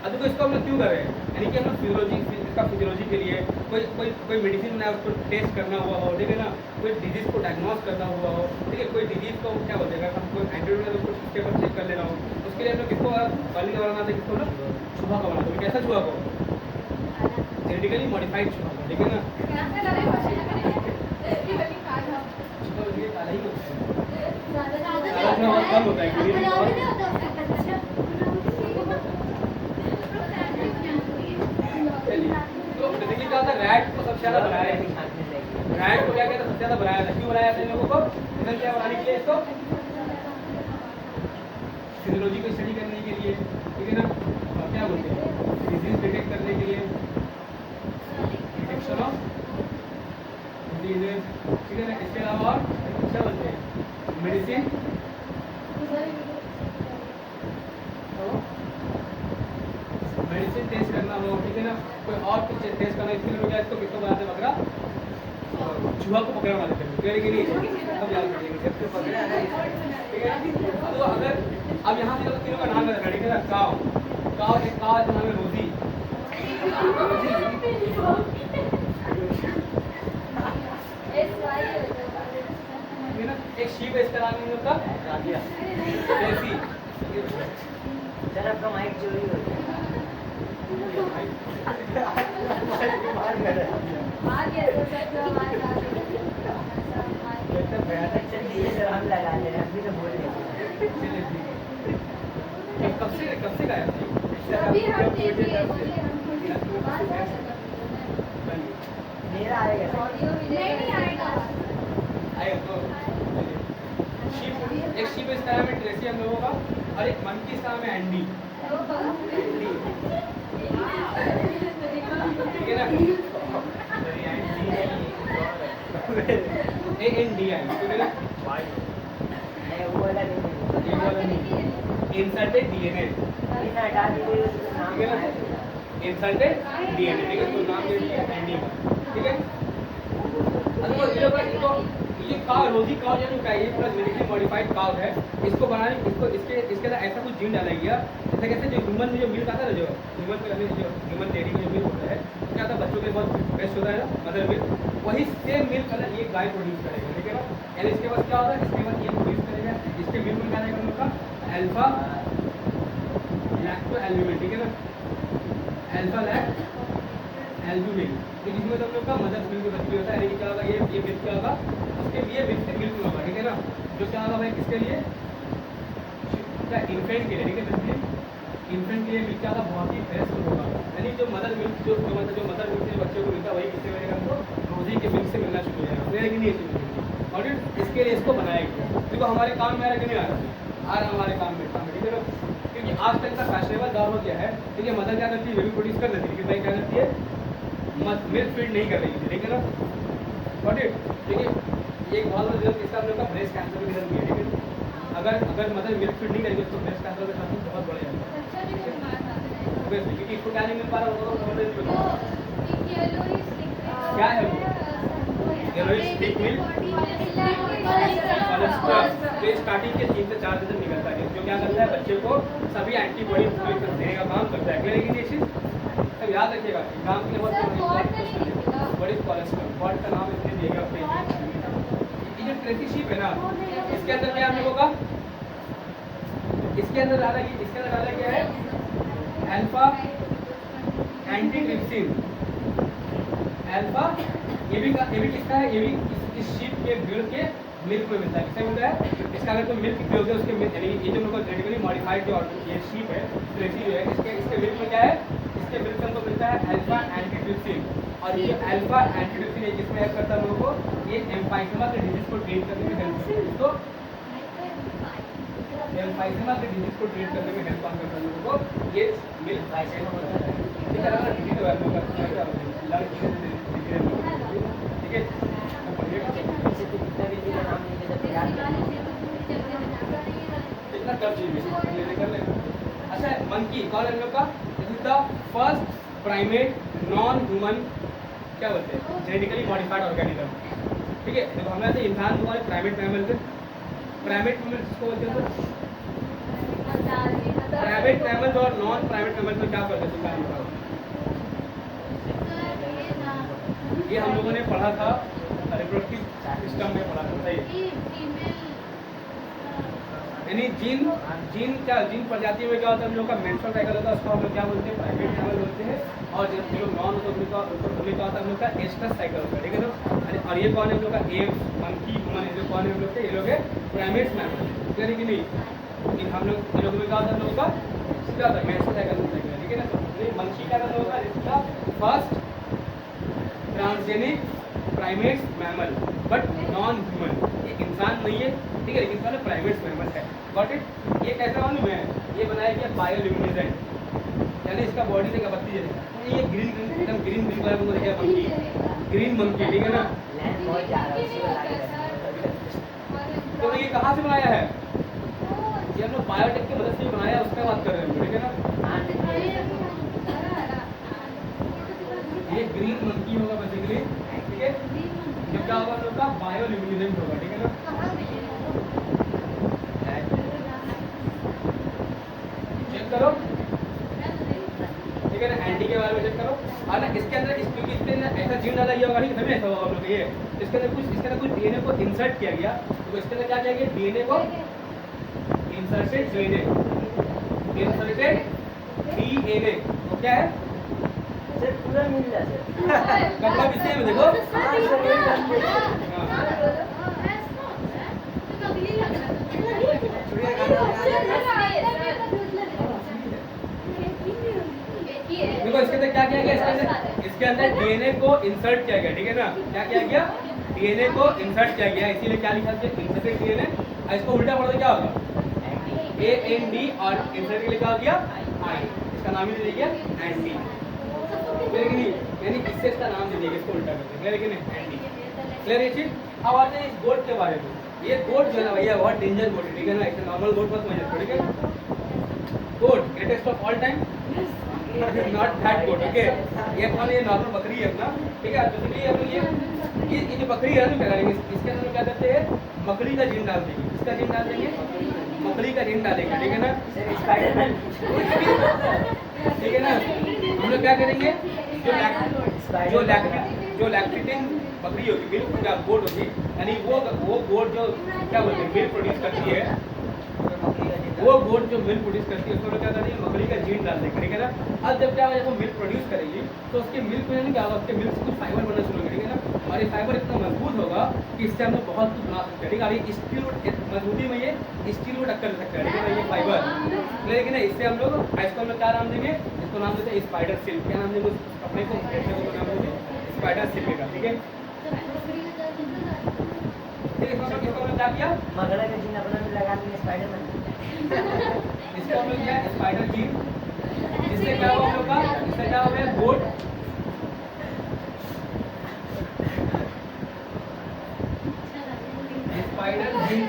अब देखो इसको हम लोग क्यों कर रहे हैं, यानी कि हम लोग फिजियोलॉजी के लिए कोई मेडिसिन बनाया, उसको टेस्ट करना हुआ हो, ठीक है ना, कोई डिजीज़ को डायग्नोस करना हुआ हो, ठीक है, कोई डिजीज़ को क्या बोलते हैं, हम कोई एंटीडोट है उसको उसके ऊपर चेक कर लेना हो, उसके लिए हम लोग किसको बाली का बनाते हैं, किसको ना चूहा का बनाते हैं। कैसा चूहा को, जेनेटिकली मॉडिफाइड चूहा को, ठीक है ना। चूहा ये काला ही होता है, काला चूहा बहुत कम होता है, ग्रीन बहुत। तो बेसिकली क्या होता है, रैट को सबसे ज़्यादा बनाया है, रैट को क्या कहते हैं, सबसे ज़्यादा बनाया था। क्यों बनाया था इन लोगों को, रीजन क्या बनाने के लिए, इसको फिजियोलॉजी को स्टडी करने के लिए, ठीक है ना, और क्या बोलते हैं, डिजीज डिटेक्ट करने के लिए, डिटेक्शन ऑफ डिजीजेस, ठीक है ना। इसके अलावा और क्या बोलते हैं, मेडिसिन, मेडिसिन टेस्ट करना हो, ठीक है ना, कोई और कुछ टेस्ट करना, इसके लिए क्या, इसको किसको बनाते हैं, बकरा चूहा को पकड़ा बनाते हैं, कह रहे कि नहीं, सब याद रखिएगा, सबसे पकड़ा है, ठीक है ना। तो अगर अब यहाँ से तीनों का नाम रखा, ठीक है ना, काव एक काव का नाम है रोजी, ठीक है ना। एक शीप है, इसका नाम है उसका देसी, सर आपका माइक चोरी हो गया। सर हम लगा ले रहे हैं, अभी तो बोल रहे कब से गायब थी, अभी हम देखिए मेरा आएगा नहीं आएगा। आएगा तो शीप, एक शीप इसका नाम है ट्रेसी हम लोगों का, और एक मंकी इसका नाम है एंडी, ठीक है ना, ANDI, ठीक है ना, वो वाला नहीं, ये वाला नहीं, इंसर्टेड डीएनए, इतना हटा दीजिए, नाम ठीक है ना, इंसर्टेड डीएनए, ठीक है, तो नाम दे दिया एंडी का, ठीक है। इनको ये काव, रोजी काव जो है, ये पूरा जेनेटिकली मॉडिफाइड काव है, इसको बनाने, इसके अंदर ऐसा कुछ जीन डाला गया, जैसे कैसे जो ह्यूमन में जो मिल्क आता है ना, जो ह्यूमन डेयरी में जो मिल्क होता है, क्या होता है, बच्चों के लिए बहुत बेस्ट होता है ना, मदर मिल्क, वही सेम मिल्क है ना, ये गाय प्रोड्यूस करेगा, ठीक है ना। यानी इसके पास क्या होता है, इसके पास ये प्रोड्यूस करेगा, इसके मिल्क में क्या रहेगा हम लोग का अल्फा लैक्टो एल्ब्यूमिन, ठीक है ना, अल्फा लैक्ट एल्ब्यूमिन, तो जिसमें तो हम लोग का मदर मिल्क बच्ची होता है, यानी कि क्या होगा, ये मिल्क क्या होगा, उसके लिए मिल्क होगा, ठीक है ना, जो क्या होगा भाई, किसके लिए, क्या इन्फेंट के लिए, ठीक है, बच्चे इन्फेंट के लिए मिल्क क्या होगा, बहुत ही बेस्ट होगा, यानी जो मदर मिल्क जो मदर मिल्क से बच्चों को मिलता है, वही किससे मिलेगा हमको, रोजी के मिल्क से मिलना शुरू हो जाएगा, लेकिन नहीं, और इसके लिए इसको बनाया गया, देखो हमारे काम में आ रहा कि नहीं आ रहा हमारे काम में, ठीक है ना, क्योंकि आज तक का फैशनेबल दौर हो गया है, ठीक है, मदर क्या करती है, बेबी प्रोड्यूस कर देती है, लेकिन भाई क्या करती है, मिल्क फीड नहीं कर रही है, ठीक है ना, गॉट इट, ठीक है। एक बहुत बड़ा रिजल्ट इसका हम लोग का ब्रेस्ट कैंसर का रिजल्ट भी है, ठीक है, अगर मदर मिल्क फीड नहीं करेगी तो ब्रेस्ट कैंसर का चांसेस बहुत बढ़ जाएगा, क्योंकि इसको क्या नहीं मिल पा रहा होगा, क्या है वो, येलोइश थिक मिल्क जो स्टार्टिंग के 3 से 4 दिन तक निकलता है, जो क्या करता है, बच्चे को सभी एंटीबॉडी देने का काम करता है, लेकिन ये चीज़ सब याद रखिएगा, एग्जाम के लिए बहुत बड़ी कोलेस्ट्रॉल पॉट का नाम इसने दिएगा अपने, ये जो ट्रेसी शीप है ना, इसके अंदर क्या हम लोगों का, इसके अंदर डाला गया है अल्फा एंटीट्रिप्सिन, अल्फा, ये भी किसका है, ये भी इस शीप के भेड़ के मिल्क में मिलता है, किससे मिलता है, इसका अगर कोई मिल्क जो होता है उसके मिल्क, यानी ये जो लोग जेनेटिकली मॉडिफाइड जो ये शीप है, ट्रेसी जो है, इसके मिल्क में क्या है, इसके मिल्क हमको मिलता है अल्फा एंटीट्रिप्सिन, और ये अल्फा एंटीट्रिप्सिन है जिसमें हेल्प करता है लोगों को, ये एम्फाइसेमा के डिजीज को ट्रीट करने में हेल्प करता है, इसको एम्फाइसेमा के डिजीज को ट्रीट करने में हेल्प करता है लोगों को, ये मिल्क एम्फाइसेमा होता है, ठीक है ना, डिजीज है लोगों का लड़की ठीक है, कितना कर चाहिए कर ले। अच्छा, मंकी कौन है हम लोग का, this is the first primate non human, क्या बोलते हैं, जेनेटिकली मॉडिफाइड ऑर्गेनिज्म, ठीक है। देखो हमें तो इंसान हमारे प्राइमेट मैमल थे, प्राइमेट मैमल किसको बोलते हैं? प्राइवेट मैमल्स और नॉन प्राइवेट मैमल्स में क्या फर्क है? तुम बताओ। ये हम लोगों ने पढ़ा था रिप्रोडक्टिव सिस्टम में पढ़ा था, सही। यानी जीन प्रजाति में क्या होता है, हम लोग का मेंस्ट्रुअल साइकिल होता है, उसको हम लोग क्या बोलते हैं? प्राइवेट मैमल बोलते हैं। और जो लोग नॉन होते हैं उनका क्या होता है, हम लोग का एस्ट्रस साइकिल होता है, ठीक है ना। और ये कौन है हम लोग का? एप्स, मंकी, ह्यूमन, ये कौन है हम लोग के? ये लोग है प्राइमेट्स मैमल, क्लियर है कि नहीं? हम लोग ये लोग में क्या होता है, हम लोगों का क्या होता है? मेंस्ट्रुअल साइकिल होता है, ठीक है ना। तो मंकी क्या होता है? इसका first transgenic primates mammal but non human, ये इंसान नहीं है, ठीक है, लेकिन इसका प्राइमेट्स मैमल है। Got it? ये कैसा मालूम है? ये बनाया गया बायोल्यूमिनेसेंट, यानी इसका बॉडी से बत्ती जलेगा। ये ग्रीन एकदम ग्रीन कलर में देखिए मंकी, ग्रीन मंकी, ठीक है ना। लैंड बहुत जा रहा है उसको लगा तो ये कहाँ से बनाया है? ये हम लोग बायोटेक की मदद से ही बनाया, उसका बात कर रहे हैं, ठीक है ना। ये ग्रीन मंकी होगा बेसिकली, ठीक है। ये क्या होगा? हम लोग का बायोल्यूमिनेसेंट होगा, ठीक है ना। चेक करो, ठीक है ना। एंटी के बारे में चेक करो। और ना इसके अंदर क्योंकि इसके अंदर ऐसा जीन डाला गया होगा, नहीं तभी ऐसा होगा हम लोग ये। इसके अंदर कुछ डीएनए को इंसर्ट किया गया, तो इसके अंदर क्या किया गया? डीएनए को इंसर्टेड डीएनए, इंसर्टेड डीएनए तो क्या है? सर पूरा मिल रहा है कपड़ा भी सेम है, देखो। देखो इसके अंदर क्या किया गया? इसके अंदर डीएनए को इंसर्ट किया गया, ठीक है ना। क्या किया गया? डीएनए को इंसर्ट किया गया, इसीलिए क्या लिखा है? Inserted DNA. इसको उल्टा पढ़ो तो क्या होगा? AND और इंसर्ट के लिए क्या हो गया? आई। इसका नाम ही दे दिया एंटी, लेकिन यानी इससे इसका नाम दे दिया, इसको उल्टा करके, क्लियर है कि नहीं? एंटी, क्लियर है चीज। अब आते हैं इस गोट के बारे में। ये गोट जो है ना भैया बहुत डेंजर गोट है, ठीक है ना। इसे नॉर्मल गोट मत समझो, ठीक है। GOAT greatest of all time, not that GOAT, okay. ये कौन है? ये नॉर्मल बकरी है अपना, ठीक है। बेसिकली हम लोग ये जो बकरी है ना, क्या करेंगे? इसके अंदर क्या करते हैं? मकड़ी का जीन डाल देंगे। इसका जीन डाल देंगे, मकड़ी का जीन डालेंगे, ठीक है ना। स्पाइडरमैन ठीक है ना। हम लोग क्या करेंगे? जो लैक्टेटिंग बकरी होगी, मिल्क क्या गोट होगी, यानी वो गोट जो क्या बोलते हैं मिल्क प्रोड्यूस करती है, वो गोट जो मिल्क प्रोड्यूस करती है उसमें क्या करेंगे? मकड़ी का जीन डाल देंगे, ठीक है ना। अब जब क्या होगा? जब वो मिल्क प्रोड्यूस करेगी तो उसके मिल्क में क्या होगा? उसके मिल्क से कुछ फाइबर बनना शुरू होगा, ठीक है ना। और ये फाइबर इतना मजबूत होगा कि इससे हम लोग बहुत कुछ बना सकते हैं, ठीक है। और ये स्टील मजबूती में ये स्टील को टक्कर दे सकता है, ठीक है ना, ये फाइबर, लेकिन इससे हम लोग इसको हम लोग क्या नाम देंगे? इसको नाम देते हैं स्पाइडर सिल्क। क्या नाम देंगे? कपड़े को नाम देंगे स्पाइडर सिल्क का, ठीक है। इसको हम लोग क्या किया? मगड़ा का जीन अपना भी लगा दिया स्पाइडरमैन। इसको हम लोग क्या? Spider gene. इससे क्या हुआ हम लोग का? इससे क्या हो गया? गोट स्पाइडर जीन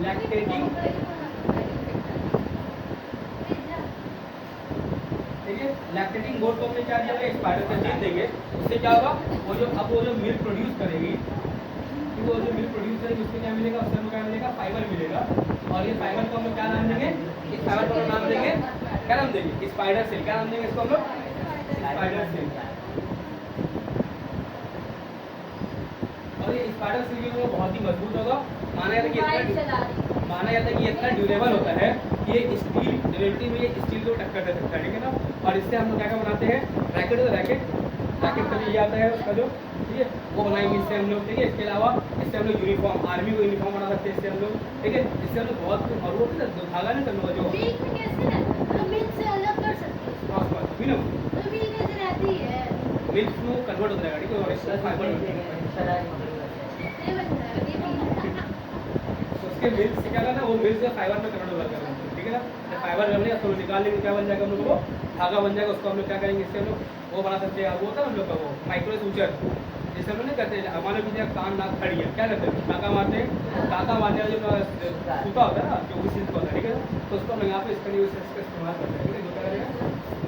लैक्टेटिंग, ठीक है। लैक्टेटिंग गोट को हमने क्या दिया? स्पाइडर का जीन देंगे। उससे क्या होगा? वो जो मिल्क प्रोड्यूस करेगी, वो जो मिल्क प्रोड्यूस करेगी उससे क्या मिलेगा? उससे हमको क्या मिलेगा? फाइबर मिलेगा। और ये फाइबर को हम लोग क्या नाम देंगे? इस फाइबर को नाम देंगे, क्या नाम देंगे? Spider silk. क्या नाम देंगे इसको हम लोग? Spider silk. और ये स्पाइडर सिल्क जो बहुत ही मजबूत होगा। माना जाता है कि ये इतना ड्यूरेबल होता है कि ये स्टील ड्यूरेबिलिटी में ये स्टील को टक्कर दे सकता है, ठीक है ना। और इससे हम लोग क्या बनाते हैं? रैकेट का जो ये आता है उसका जो, ठीक है, वो बनाएंगे इससे हम लोग, ठीक है। इसके अलावा इससे हम लोग यूनिफॉर्म, आर्मी को यूनिफॉर्म बना सकते हैं इससे हम लोग, ठीक है। इससे हम लोग बहुत और वो धागा नहीं करना जो मिल्क में कन्वर्ट हो जाएगा, ठीक है। और इसका फाइबर उसके मिल्क से क्या करना? वो मिल्क से फाइबर में कन्वर्ट हो जाएगा, ठीक है ना। फाइबर बनेगा तो निकाल लेंगे, क्या बन जाएगा हम लोग को? धागा बन जाएगा। उसको हम लोग क्या करेंगे? इससे हम लोग वो बना सकते हैं। वो होता है हम लोग का वो माइक्रो सूचर, जिससे हम लोग नहीं करते। हमारे पीछे कान नाक खड़ी है, क्या करते हैं? टाका मारते हैं। टाका मारने वाला जो सूखा होता है ना, जो भी सिल्क होता है, ठीक है, तो उसको हम यहाँ पे इसके लिए इसका इस्तेमाल करते हैं, ठीक है। जो क्या करेगा?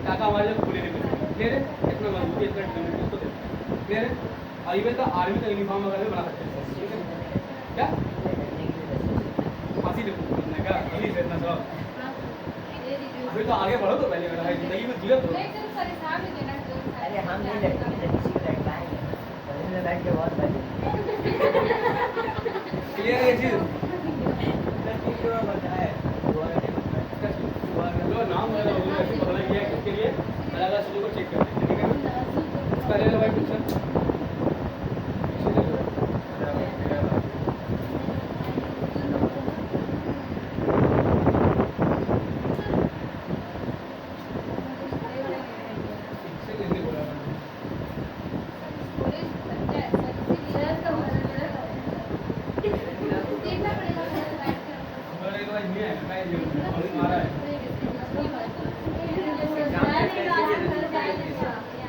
टाका मारे खुले नहीं मिलते, क्लियर है। इतना मजबूती, इतना ड्यूरेबिलिटी उसको देते हैं, क्लियर है। और इवन का आर्मी का यूनिफॉर्म वगैरह बना सकते हैं, ठीक है। क्या करने के लिए बस फांसी पे कूदना क्या अभी से इतना सब अभी तो आगे बढ़ो तो पहले मेरा भाई जिंदगी में जियो तो अरे हम नहीं लड़के से किसी को लड़काएंगे कॉलेज में बैठ के बहुत बजे क्लियर ये चीज लड़की को बताए लो नाम मेरा वो कैसे बदला गया है किसके लिए अलग अलग चीजों को चेक करते हैं ठीक है इसका ले लो भाई पिक्चर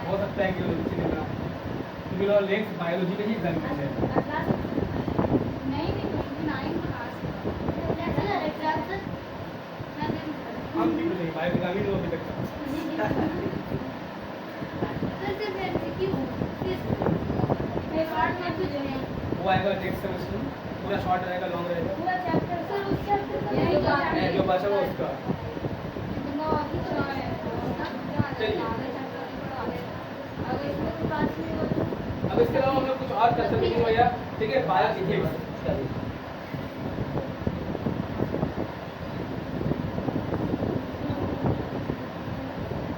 हो सकता है कि तुम्हें लोग लेंथ बायोलॉजी का ही एग्जामिनेशन है हम भी नहीं बायो एग्जामिन हो अभी तक वो आएगा नेक्स्ट सेमेस्टर पूरा शॉर्ट रहेगा लॉन्ग रहेगा जो बचा हुआ उसका अब इसके अलावा हम लोग कुछ और कर सकते हैं भैया ठीक है bio ethics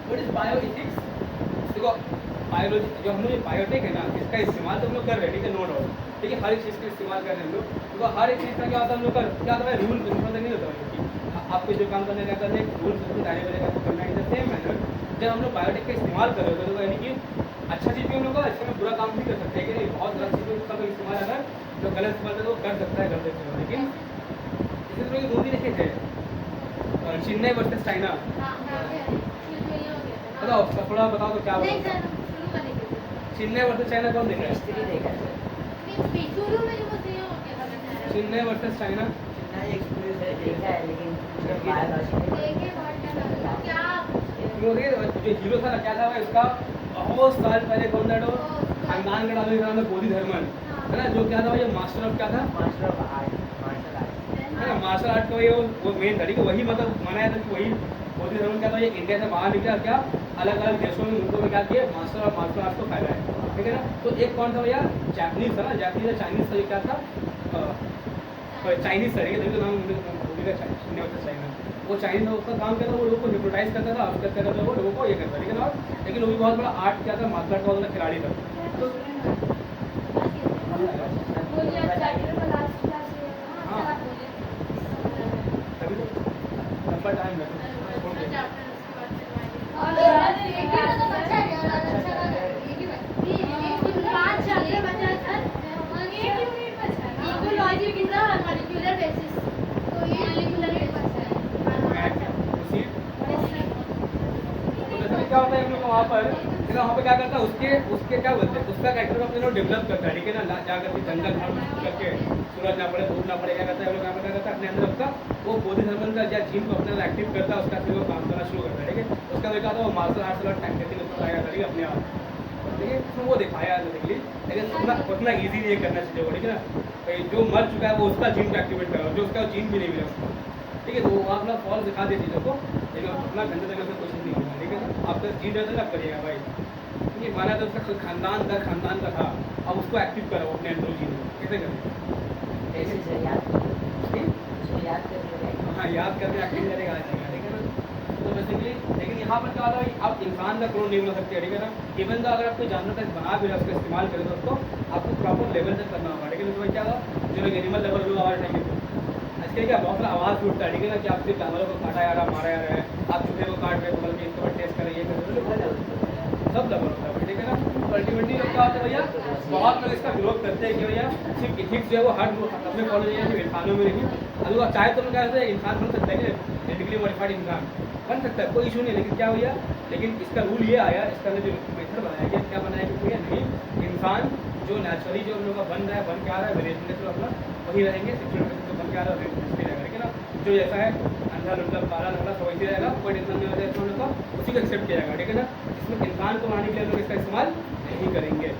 what is bio ethics देखो बायोलॉजी जो हम लोग बायोटेक है ना इसका इस्तेमाल तो हम लोग कर रहे हैं ठीक है नो डाउट ठीक है हर एक चीज़ का इस्तेमाल कर रहे हैं हम लोग तो हर एक चीज़ का क्या होता है हम लोग का क्या होता है रूल प्रिंसिपल नहीं होता है कि आपको जो काम करने का करना है रूल प्रिंसिपल दायरे वाले का करना है इन द सेम मैनर जब हम लोग बायोटेक का इस्तेमाल कर रहे होते हैं तो यानी कि अच्छा चीज़ भी हम लोग का अच्छे में बुरा काम भी कर सकते हैं कि नहीं बहुत गलत चीज़ों का कोई इस्तेमाल अगर जो गलत इस्तेमाल है वो कर सकता है गलत इस्तेमाल लेकिन इसी तरह की मूवी देखे थे चेन्नई वर्सेस चाइना बताओ थोड़ा बताओ तो क्या बताओ चेन्नई वर्सेस चाइना कौन देख रहा है स्त्री देखा है चेन्नई वर्सेस चाइना ना एक्सक्लूसिव है देखा है लेकिन जब बायोलॉजी जो हीरो था ना क्या था इसका बहुत साल पहले कौन था वो खानदान का डालने का नाम था बोधि धर्मन है ना जो क्या था ये मास्टर ऑफ क्या था master of art martial art है ना मार्शल आर्ट का वो मेन था ठीक है वही मतलब माना जाता है कि वही बोधि धर्मन क्या था ये इंडिया से बाहर निकला क्या अलग अलग देशों में मुल्कों में क्या किया मास्टर और मार्शल आर्ट को फैलाया ठीक है ना तो एक कौन था भैया जापानीज था ना जापानीज या चाइनीज था क्या था चाइनीज था ठीक है नाम चेन्नई वर्सेस चाइना वो चाइनीज था उसका काम क्या था वो लोगों को हिप्नोटाइज करता था अवगत करता था वो लोगों को ये करता ठीक है ना लेकिन वो भी बहुत बड़ा आर्ट क्या था मार्शल आर्ट का बहुत बड़ा खिलाड़ी था तो तभी तो लंबा टाइम लगता क्या होता है हम लोग को वहाँ पर है ना वहाँ पे क्या करता है उसके क्या बोलते हैं उसका कैरेक्टर अपने लोग डेवलप करता है ठीक है ना जा करके जंगल झाड़ करके सूरज ना पड़े धूप ना पड़े क्या करता है हम लोग यहाँ पे क्या करता है अपने अंदर उसका वो बोधि धर्मन का या जीन को अपने एक्टिव करता है उसका फिर वो काम करना शुरू करता है ठीक है उसका देखा था वो मार्शल आर्ट्स वाला टैक्टिक उसको आया था अपने आप ठीक है उसमें वो दिखाया बेसिकली लेकिन उतना ईजी नहीं करना चाहिए वो ठीक है ना जो मर चुका है वो उसका जीन को एक्टिवेट करा जो उसका जीन भी नहीं मिला उसको ठीक है तो वो आप लोग फॉल दिखा दे चीज़ों को लेकिन अपना गंदे तरीके से कोशिश नहीं होगा ठीक है ना आपका जीन रहता है ना करिएगा भाई ये माना तो उसका खानदान का था अब उसको एक्टिव करो अपने अंदर जीन को कैसे करें ऐसे से याद याद करके हाँ याद करके एक्टिंग करेगा आ जाएगा ठीक है ना तो बेसिकली लेकिन यहाँ पर क्या होता है आप इंसान का क्लोन नहीं बना सकते ठीक है ना इवन तो अगर आपको जानवर का बना भी रहा उसका इस्तेमाल करें तो उसको आपको प्रॉपर लेवल तक करना होगा लेकिन उसमें क्या होगा जो लोग एनिमल लेवल लोग आवाज़ उठाएंगे इसके क्या बहुत सारा आवाज़ भी उठता है ठीक है ना कि आप सिर्फ जानवरों को काटा जा रहा मारा जा रहा है आप चूहे को काट रहे हो बल्कि इसके बाद टेस्ट करें ये करें सब लेवल होता है ठीक है ना तो अल्टीमेटली लोग क्या होता है भैया बहुत लोग इसका विरोध करते हैं कि भैया सिर्फ इथिक्स जो है वो हर अपने फॉलो नहीं है सिर्फ इंसानों में नहीं अगर चाहे तो क्या होता है इंसान बन सकता है कि जेनेटिकली मॉडिफाइड इंसान बन सकता है कोई इशू नहीं लेकिन क्या भैया लेकिन इसका रूल ये आया इसका जो मेथड बनाया गया क्या बनाया गया भैया नहीं इंसान जो नेचुरली जो हम लोग का बन रहा है बन के आ रहा है वेरिएशन तो अपना वही रहेंगे सिक्योरिटी तो बन के आ रहा है रहेगा ठीक है ना जो जैसा है अंधा लुंडा काला लंगड़ा सब वैसे रहेगा कोई टेंशन नहीं होता है उसी को एक्सेप्ट किया जाएगा ठीक है ना इसमें इंसान को बनाने के लिए हम लोग इसका इस्तेमाल नहीं करेंगे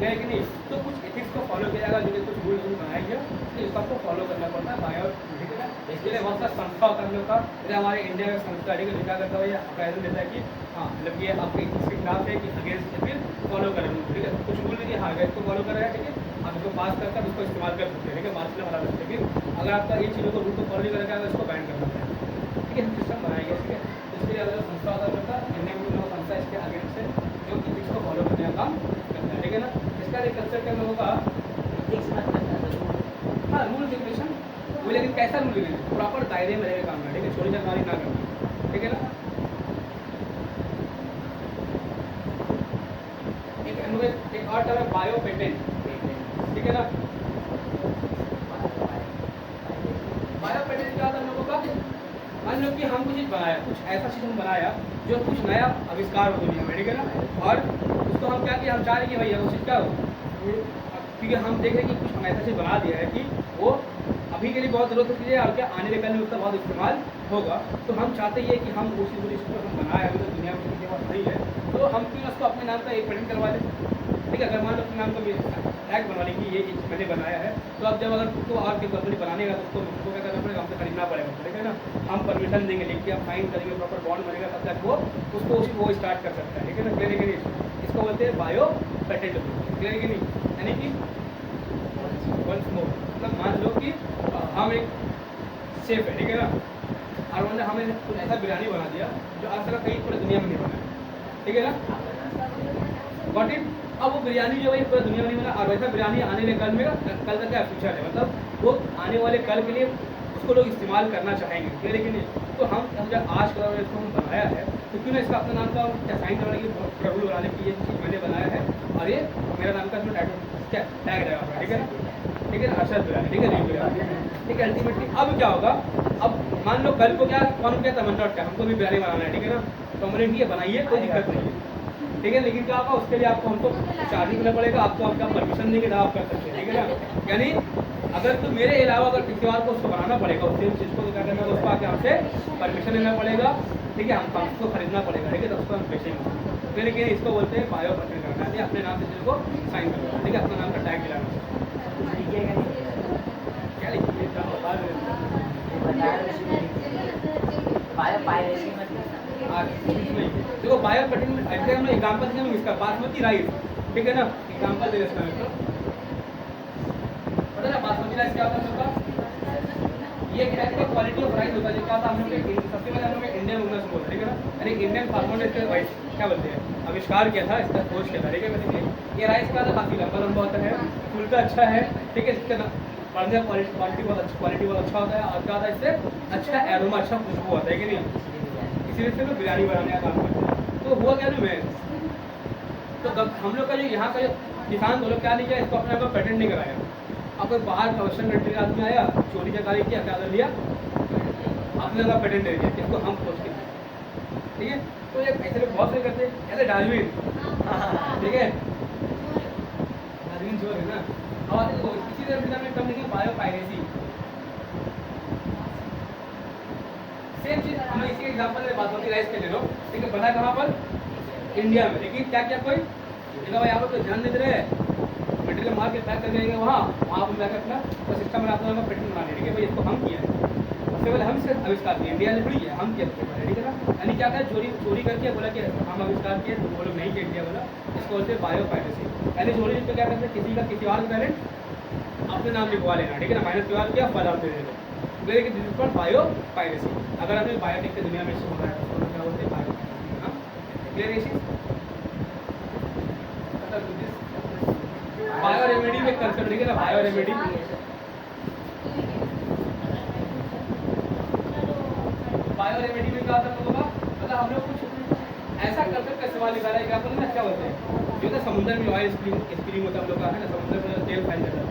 है कि नहीं। तो कुछ एथिक्स को फॉलो किया जाएगा, जो कि कुछ रूल बनाए गए तो इसको आपको फॉलो करना पड़ता है बायो, ठीक है ना। इसके लिए बहुत सारा संस्था होता है हम लोग का, जैसे हमारे इंडिया का संस्था ठीक है, क्या करता है भैया अप्राइजल देता है कि हाँ मतलब ये आपके एथिक्स के खिलाफ है कि अगेंस्ट है, फिर फॉलो करें ठीक है। कुछ रूल कि हाँ इसको फॉलो कर रहे हैं ठीक है, आप इसको पास करके उसको इस्तेमाल कर सकते हैं ठीक है, मार्क्स में हरा सकते हैं। फिर अगर आपका ये चीज़ों को रूल को फॉलो नहीं करेगा तो इसको बैन करना पड़ेगा ठीक है, सिस्टम बनाएंगे ठीक है। इसके लिए अलग संस्था होता है, इंडिया में संस्था इसके अगेंस्ट है जो एथिक्स को फॉलो करने का काम करता है ठीक है ना। इसका एक कल्चर के लोगों का हाँ रूल रेगुलेशन वो, लेकिन कैसा रूल रेगुलेशन प्रॉपर दायरे में रहेगा काम ठीक है, चोरी चकारी ना करना ठीक है ना। एक और टर्म है बायो पेटेंट ठीक है ना। बायो पेटेंट क्या होता है हम लोगों का, मान लो कि हम कुछ चीज़ बनाया, कुछ ऐसा चीज़ हम बनाया जो कुछ नया आविष्कार हो दुनिया में ठीक है ना, और उसको हम क्या किया, हम चाह रहे हैं कि भैया वो चीज़ क्या हो, क्योंकि हम देख रहे हैं कि कुछ हम ऐसा चीज़ बना दिया है कि वो अभी के लिए बहुत ज़रूरत है और क्या आने वाले कल में उसका बहुत इस्तेमाल होगा। तो हम चाहते हैं कि हम उसी चीज़ को हम बनाए अभी तो दुनिया में किसी के पास नहीं है, तो हम क्यों उसको अपने नाम का एक पेटेंट करवा दें ठीक है। अगर मान लो अपने नाम का टैग बनवा लेंगे ये चीज़ मैंने बनाया है, तो अब जब अगर उसको और कोई कंपनी बनानेगा तो उसको क्या करना पड़ेगा, हमसे खरीदना पड़ेगा ठीक है ना। हम परमिशन देंगे, लिख के आप साइन करेंगे, प्रॉपर बॉन्ड बनेगा, तब तक वो उसको उसी वो स्टार्ट कर सकता है ठीक है ना। क्लियर है कि नहीं, इसको बोलते हैं बायो पेटेंट। क्लियर है कि नहीं, यानी कि वंस मोर मतलब मान लो कि हम एक शेफ है ठीक है ना, और उन्होंने हमें कुछ ऐसा बिरयानी बना दिया जो आज तक कहीं पूरी दुनिया में नहीं बना ठीक है ना, गॉट इट। अब वो बिरयानी जो है पूरी दुनिया में नहीं बना, और वैसा बिरयानी आने वाले कल में कल का क्या फ्यूचर है, मतलब वो आने वाले कल के लिए उसको लोग इस्तेमाल करना चाहेंगे ठीक है कि नहीं। तो हम जब आज का इसको हम बनाया है तो क्यों ना इसका अपना नाम का क्या साइन करवाने की रूल बनाने की, ये चीज़ मैंने बनाया है और ये मेरा नाम का इसमें क्या टैग रहेगा ठीक है ना, ठीक है ना, अरशद बिरयानी ठीक है, नहीं बिरयानी ठीक है। अल्टीमेटली अब क्या होगा, अब मान लो कल को क्या कौन क्या तमन्ना क्या हमको भी बिरयानी बनाना है ठीक है ना, तो हमने ये बनाइए कोई दिक्कत नहीं है ठीक है। लेकिन क्या होगा उसके लिए आपको हमको चार्ज करना पड़ेगा, आपको आपका परमिशन देंगे ना आप कर सकते हैं ठीक है ना। यानी अगर तो मेरे अलावा अगर किसी और को उसको बनाना पड़ेगा उससे चीज़ को क्या करना है, उसको आके हमसे परमिशन लेना पड़ेगा ठीक है, हमको उसको खरीदना पड़ेगा ठीक है, तो उसको हम बेचेंगे फिर। लेकिन इसको बोलते हैं बायो पेटेंट करना है, अपने नाम से चीज़ को साइन करना ठीक है, अपना नाम का टैग दिलाना क्या लिखिए देखो बायो पेटेंट ऐसे हम एग्जाम्पल देंगे इसका बासमती राइस ठीक है ना, एग्जाम्पल दे देता हूँ पता ना बासमती राइस क्या होता है सबका, ये एक टाइप का क्वालिटी ऑफ राइस होता है जो क्या था हम लोग सबसे पहले हम लोग इंडियन उगना शुरू होता है ठीक है ना, यानी इंडियन फार्मर ने इसका राइस क्या बोलते हैं आविष्कार किया था, इसका खोज किया था ठीक है। वैसे ये राइस का काफ़ी लंबा लंबा होता है, फूलता अच्छा है ठीक है, इसका बढ़ने का क्वालिटी बहुत अच्छा होता है, और क्या होता है इससे अच्छा एरोमा अच्छा खुशबू आता है कि नहीं, इसीलिए से लोग बिरयानी बनाने का काम करते हैं। तो हुआ क्या ना मैं तो हम लोग का जो यहाँ का जो किसान वो लोग क्या नहीं किया, इसको अपने आप पेटेंट नहीं कराया। अब बाहर का वेस्टर्न कंट्री का आदमी आया चोरी चकारी किया, क्या कर लिया अपने का पेटेंट दे दिया, इसको हम खोज के ठीक है। तो ये ऐसे लोग बहुत से करते हैं, ऐसे डार्विन ठीक है, डार्विन जो है ना। और इसी तरह में कम लिखे बायो पायरेसी, सेम चीज हम इसी एग्जांपल में बात होती राइस के ले लो ठीक है, बना कहाँ पर इंडिया में, लेकिन क्या क्या कोई देखा भाई आप लोग तो ध्यान नहीं दे रहे हैं, मटेरियल मार के पैक कर देंगे वहाँ आप जाकर अपना तो सिस्टम में अपना पेटेंट बना लेंगे ठीक है भाई, इसको हम किया है सबसे पहले हम इसका आविष्कार किए, इंडिया ने थोड़ी किया हम किया ठीक है ना। यानी क्या था चोरी करके बोला कि हम आविष्कार किए, वो लोग नहीं किया इंडिया वाला, इसको बोलते हैं बायो पायरेसी। यानी चोरी पे क्या करते हैं किसी का किसी और टैलेंट अपने नाम लिखवा लेना ठीक है ना, माइनस क्यू आर किया फल आप दे देना, लेकिन this is called bio piracy. अगर आपने बायोटेक की दुनिया में इसको बनाया तो क्या बोलते हैं बायो पायरेसी। बायो रेमेडी में कंसर्न ठीक है ना, बायो रेमेडी में क्या होता है मतलब हम लोग कुछ ऐसा कंसेप्ट का इस्तेमाल निकाला है, क्या बोलते हैं क्या बोलते हैं जो ना समुद्र में ऑयल स्प्रिंग होता है हम लोग का है ना, समुद्र में तेल फैल जाता है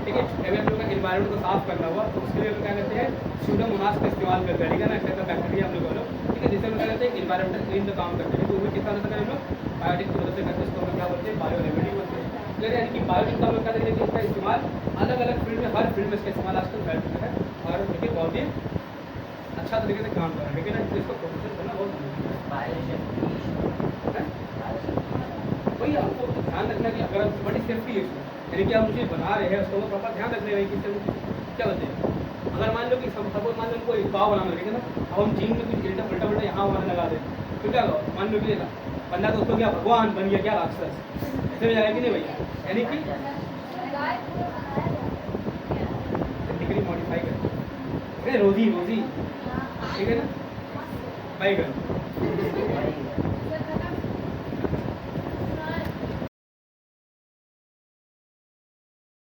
ठीक है, अगर हम लोग का इन्वायरमेंट को साफ करना हुआ तो उसके लिए हम क्या करते हैं स्यूडोमोनास का इस्तेमाल करते हैं ठीक है ना, ऐसा बैक्टीरिया हम लोग बोलो ठीक है, जिससे हम क्या करते हैं इन्वायरमेंटल क्लीन का काम करते हैं, तो वो किस तरह से करें हम लोग बायोटिक की मदद से करते हैं, इसको हम क्या बोलते हैं बायो रेमेडी बोलते हैं। यानी कि बायोटिक का हम लोग क्या करेंगे कि इसका इस्तेमाल अलग अलग फील्ड में, हर फील्ड में इसका इस्तेमाल आजकल फैल चुका है और देखिए बहुत ही अच्छा तरीके से काम कर रहा है लेकिन इसको प्रोफेशन करना बहुत वही आपको ध्यान रखना कि अगर बड़ी सेफ्टी है इसमें, यानी कि आप मुझे बना रहे हैं उसको प्रॉपर ध्यान रखने रहे कि क्या बोलते हैं, अगर मान लो कि सपोज मान लो हमको एक पाव बनाना लगे ना, अब हम जीन में कुछ उल्टा उल्टा यहाँ वहाँ लगा दें तो क्या होगा, मान लो कि बंदा तो उसको क्या भगवान बन गया, क्या राक्षस, ऐसे में जाएगा कि नहीं भैया, यानी कि डिग्री मॉडिफाई कर रोजी रोजी, ठीक है ना, बाई कर